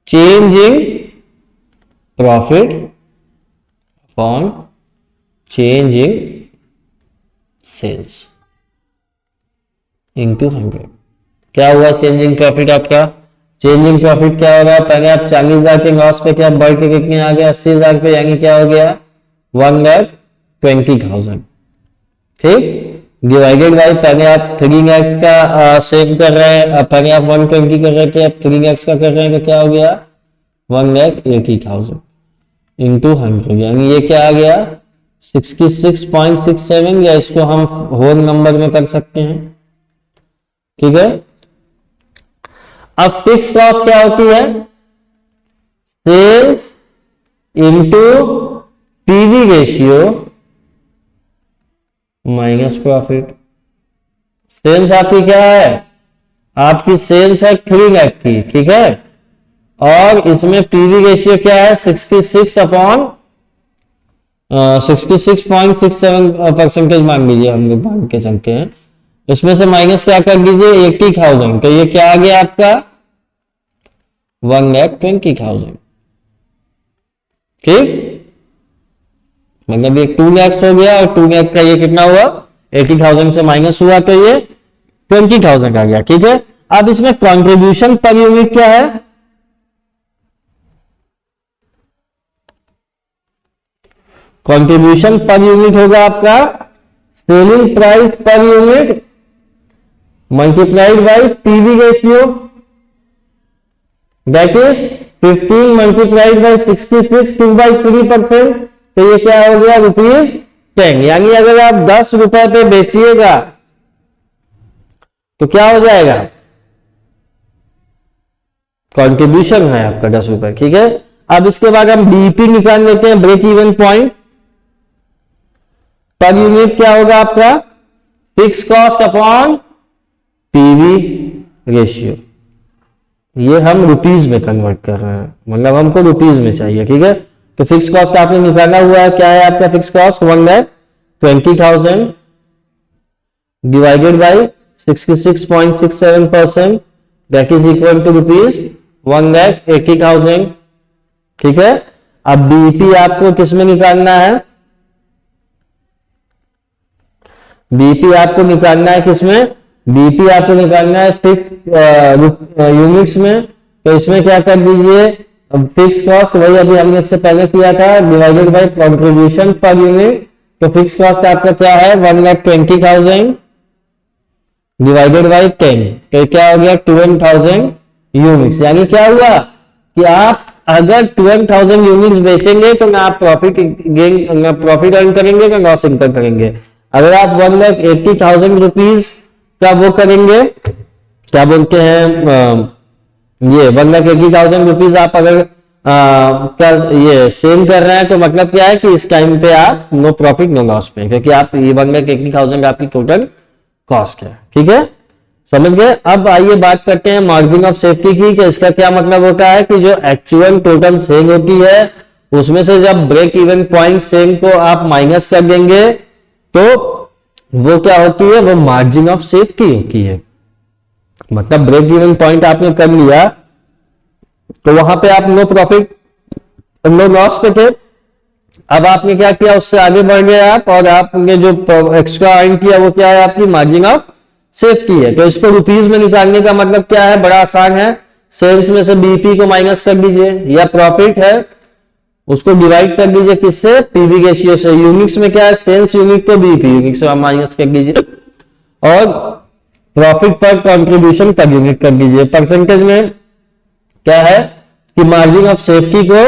change in profit upon change in sales into 100। क्या हुआ चेंज इन प्रॉफिट आपका, चेंज इन प्रॉफिट क्या होगा, पहले आप 40,000 के लॉस पे क्या बढ़ के कितने आ गया 80,000 पे, यानी क्या हो गया 1,20,000। ठीक, डिवाइडेड बाई पहले आप 3x का सेव कर रहे हैं, पहले आप 120 कर रहे थे, अब 3x का कर रहे हैं तो क्या हो गया 1,80,000 इंटू 100 यानी ये क्या आ गया 66.67, या इसको हम होल नंबर में कर सकते हैं। ठीक है, अब फिक्स कॉस्ट क्या होती है, sales into PV ratio minus profit. Sales आपकी क्या है, आपकी सेल्स है 3 लाख की। ठीक है, और इसमें पीवी रेशियो क्या है 66.67% मान लीजिए, हम लोग मान के चलते हैं। इसमें से माइनस क्या कर दीजिए 80,000, तो ये क्या आ गया आपका 1,20,000। ठीक, मतलब ये 2 लाख हो गया और 2 लाख का ये कितना हुआ 80,000 से माइनस हुआ तो ये 20,000 आ गया। ठीक है, अब इसमें कंट्रीब्यूशन पर यूनिट क्या है, कंट्रीब्यूशन पर यूनिट होगा आपका selling price per unit multiplied by PV ratio, that is 15 multiplied by 66 2/3%, तो ये क्या हो गया ₹10। यानी अगर आप 10 रुपए पे बेचिएगा तो क्या हो जाएगा, कंट्रीब्यूशन है आपका 10 रुपए, ठीक है। अब इसके बाद हम बीईपी निकाल लेते हैं, break even point per unit. क्या होगा आपका, fix cost upon PV ratio. ये हम रुपीज में कन्वर्ट कर रहे हैं, मतलब हमको रुपीज में चाहिए, ठीक है। तो फिक्स कॉस्ट आपने निकाला हुआ है, क्या है आपका fix cost, 1,20,000 divided by 66.67%, that is equal to rupees 1,80,000, ठीक है। अब बीईपी आपको किसमें निकालना है, बीईपी आपको निकालना है किसमें, बीईपी आपको निकालना है फिक्स यूनिट्स में। तो इसमें क्या कर दीजिए, फिक्स कॉस्ट वही अभी हमने इससे पहले किया था, divided by contribution per unit. तो फिक्स कॉस्ट आपका क्या है, 1,20,000 डिवाइडेड बाय 10, तो क्या हो गया 12,000 यूनिट्स। यानी क्या हुआ कि आप अगर 12,000 यूनिट्स बेचेंगे तो ना आप प्रॉफिट गेन, ना प्रॉफिट अर्न करेंगे, ना लॉस इनकम करेंगे। अगर आप 1,80,000 रुपीज का वो करेंगे, क्या बोलते हैं, ये 1,80,000 रुपीज आप अगर क्या ये सेल कर रहे हैं, तो मतलब क्या है कि इस टाइम पे आप नो प्रॉफिट नो लॉस पे, क्योंकि आप ये 1,80,000 आपकी टोटल कॉस्ट है, ठीक है, समझ गए। अब आइए बात करते हैं मार्जिन ऑफ सेफ्टी की, कि इसका क्या मतलब होता है कि जो एक्चुअल टोटल सेल होती है उसमें से जब ब्रेक इवन पॉइंट सेल को आप माइनस कर देंगे तो वो क्या होती है, वो मार्जिन ऑफ सेफ्टी होती है। मतलब ब्रेक इवन पॉइंट आपने कर लिया तो वहां पे आप नो प्रॉफिट नो लॉस पे थे, अब आपने क्या किया, उससे आगे बढ़ गए आप, और आपने जो एक्स्ट्रा अर्न किया वो क्या है, आपकी मार्जिन ऑफ सेफ्टी है। तो इसको रुपीज में निकालने का मतलब क्या है, बड़ा आसान है, सेल्स में से बीपी को माइनस कर दीजिए, या प्रॉफिट है उसको डिवाइड कर दीजिए किससे, पीवी रेशियो से। यूनिट्स में क्या है, सेल्स यूनिट को बीपी यूनिट से माइनस कर दीजिए, और प्रॉफिट पर कंट्रीब्यूशन पर यूनिट कर दीजिए। परसेंटेज में क्या है कि मार्जिन ऑफ सेफ्टी को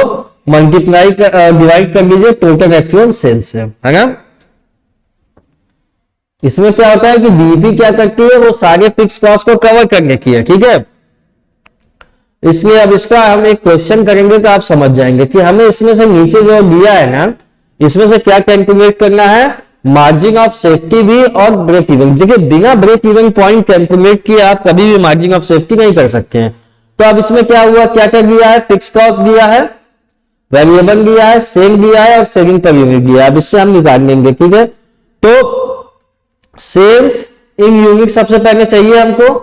मल्टीप्लाई डिवाइड कर दीजिए टोटल एक्चुअल सेल्स से, है ना। इसमें क्या होता है कि बीईपी क्या करती है, वो सारे फिक्स कॉस्ट को कवर करने की है, ठीक है। इसलिए अब इसका हम एक क्वेश्चन करेंगे तो आप समझ जाएंगे कि हमें इसमें से नीचे जो दिया है ना, इसमें से क्या कैलकुलेट करना है, मार्जिन ऑफ सेफ्टी भी और ब्रेक इवन। देखिए बिना ब्रेक इवन पॉइंट कैलकुलेट किए आप कभी भी मार्जिन ऑफ सेफ्टी नहीं कर सकते हैं। तो अब इसमें क्या हुआ, क्या क्या दिया है, फिक्स कॉस्ट दिया है, वेरिएबल दिया है, सेल दिया है, और सेलिंग पर यूनिट दिया है। अब इससे हम निकाल लेंगे, ठीक है। तो सेल्स इन यूनिट सबसे पहले चाहिए हमको,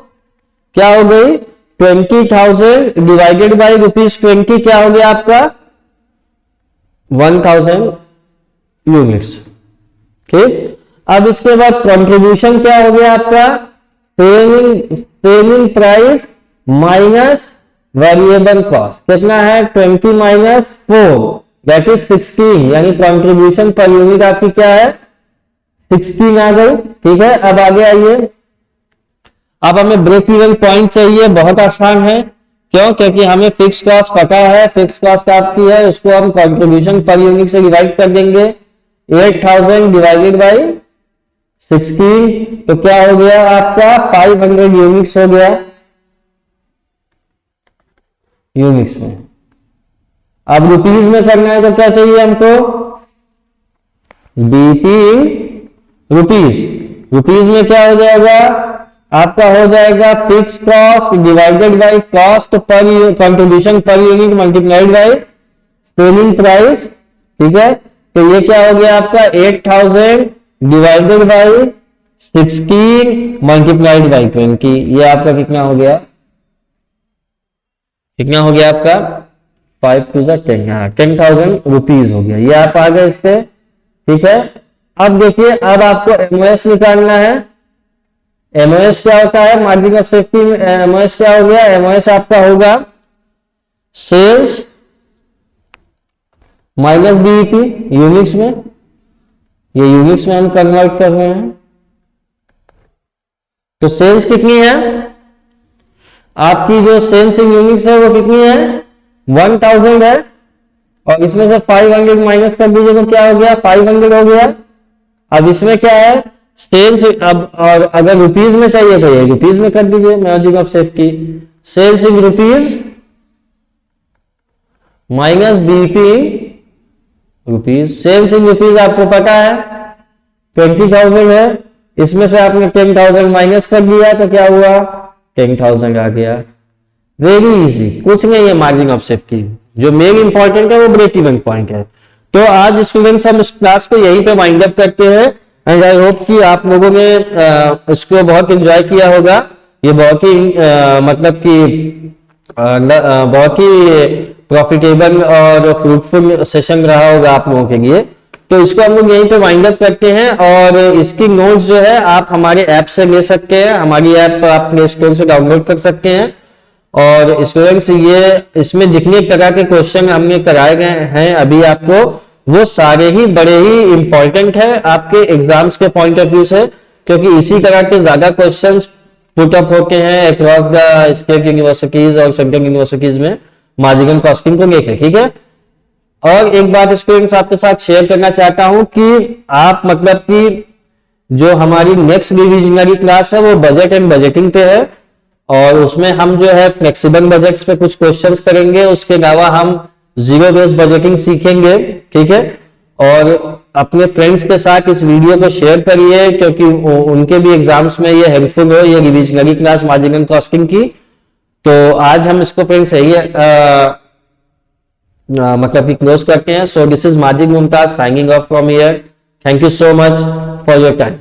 क्या हो गई 20,000 डिवाइडेड बाई ₹20, क्या हो गया आपका 1,000 यूनिट्स, ठीक। अब इसके बाद कंट्रीब्यूशन क्या हो गया आपका, selling price minus variable cost, कितना है 20 माइनस 4 दैट इज 16, यानी कंट्रीब्यूशन पर यूनिट आपकी क्या है 16 आ गई, ठीक है। अब आगे आइए, अब हमें ब्रेक इवन पॉइंट चाहिए, बहुत आसान है, क्यों, क्योंकि हमें फिक्स कॉस्ट पता है, फिक्स कॉस्ट आपकी है, उसको हम कंट्रीब्यूशन पर यूनिट से डिवाइड कर देंगे, 8,000 डिवाइडेड बाई 16, तो क्या हो गया आपका 500 यूनिट्स हो गया यूनिट्स में। अब रुपीज में करना है तो क्या चाहिए हमको, बीपी इन रुपीज। रुपीज में क्या हो जाएगा आपका, हो जाएगा fix cost divided by cost per contribution per unit multiplied by selling price, ठीक है। तो ये क्या हो गया आपका 8,000 डिवाइडेड बाय 16 मल्टीप्लाइड बाय 20, ये आपका कितना हो गया, कितना हो गया आपका 5 to 10, 10,000 रुपीज हो गया। ये आप आ गए इस पे, ठीक है। अब देखिए, अब आपको एमओएस निकालना है। एमओएस क्या होता है, मार्जिन ऑफ सेफ्टी में एमओएस क्या हो गया, एमओएस आपका होगा सेल्स माइनस बीईपी यूनिट्स में, ये यूनिट्स में हम कन्वर्ट कर रहे हैं, तो सेल्स कितनी है, आपकी जो सेल्सिंग यूनिट्स है वो कितनी है 1000 है, और इसमें से 500 माइनस कर दीजिए तो क्या हो गया 500 हो गया। अब इसमें क्या है सेल्स, अब और अगर रुपीज में चाहिए तो ये रुपीज में कर दीजिए magic of safety, sales in rupees minus BP rupees. Sales in rupees आपको पता है 20,000 है, इसमें से आपने 10,000 माइनस कर दिया तो क्या हुआ 10,000 आ गया। वेरी इजी, कुछ नहीं है मार्जिन ऑफ सेफ्टी, जो मेन इंपॉर्टेंट है वो ब्रेक इवन पॉइंट है। तो आज स्टूडेंट्स हम इस क्लास को यहीं पे वाइंड अप करते हैं, एंड आई होप कि आप लोगों ने इसको बहुत एंजॉय किया होगा। ये बहुत ही मतलब कि बहुत ही प्रॉफिटेबल और फ्रूटफुल सेशन रहा होगा आप लोगों के लिए। तो इसको हम लोग यहीं पे वाइंड अप करते हैं, और इसकी नोट्स जो है आप हमारे ऐप से ले सकते हैं, हमारी ऐप आप प्ले स्टोर से डाउनलोड कर सकते हैं। और स्टूडेंट्स ये इसमें जितने तरह के क्वेश्चन हमने कराए गए हैं अभी आपको, वो सारे ही बड़े ही इंपॉर्टेंट है आपके एग्जाम्स के पॉइंट ऑफ व्यू से, क्योंकि इसी तरह के ज्यादा क्वेश्चंस पुट अप होते हैं अक्रॉस द स्टेट यूनिवर्सिटीज और सेंट्रल यूनिवर्सिटीज में मार्जिनल कॉस्टिंग को लेकर, ठीक है। और एक बात स्टूडेंट्स आपके साथ शेयर करना चाहता हूं कि आप मतलब कि जो हमारी नेक्स्ट रिविजनरी क्लास है वो बजट एंड बजटिंग पे है, और उसमें हम जो है फ्लेक्सिबल बजट्स पे कुछ क्वेश्चंस करेंगे, उसके अलावा हम जीरो बेस्ड बजटिंग सीखेंगे, ठीक है। और अपने फ्रेंड्स के साथ इस वीडियो को शेयर करिए, क्योंकि उनके भी एग्जाम्स में ये हेल्पफुल हो, ये रिविजनरी क्लास मार्जिनल कॉस्टिंग की। तो आज हम इसको फ्रेंड्स यही मतलब कि क्लोज करते हैं। So this is Majid Mumtaz signing off from here. Thank you so much for your time.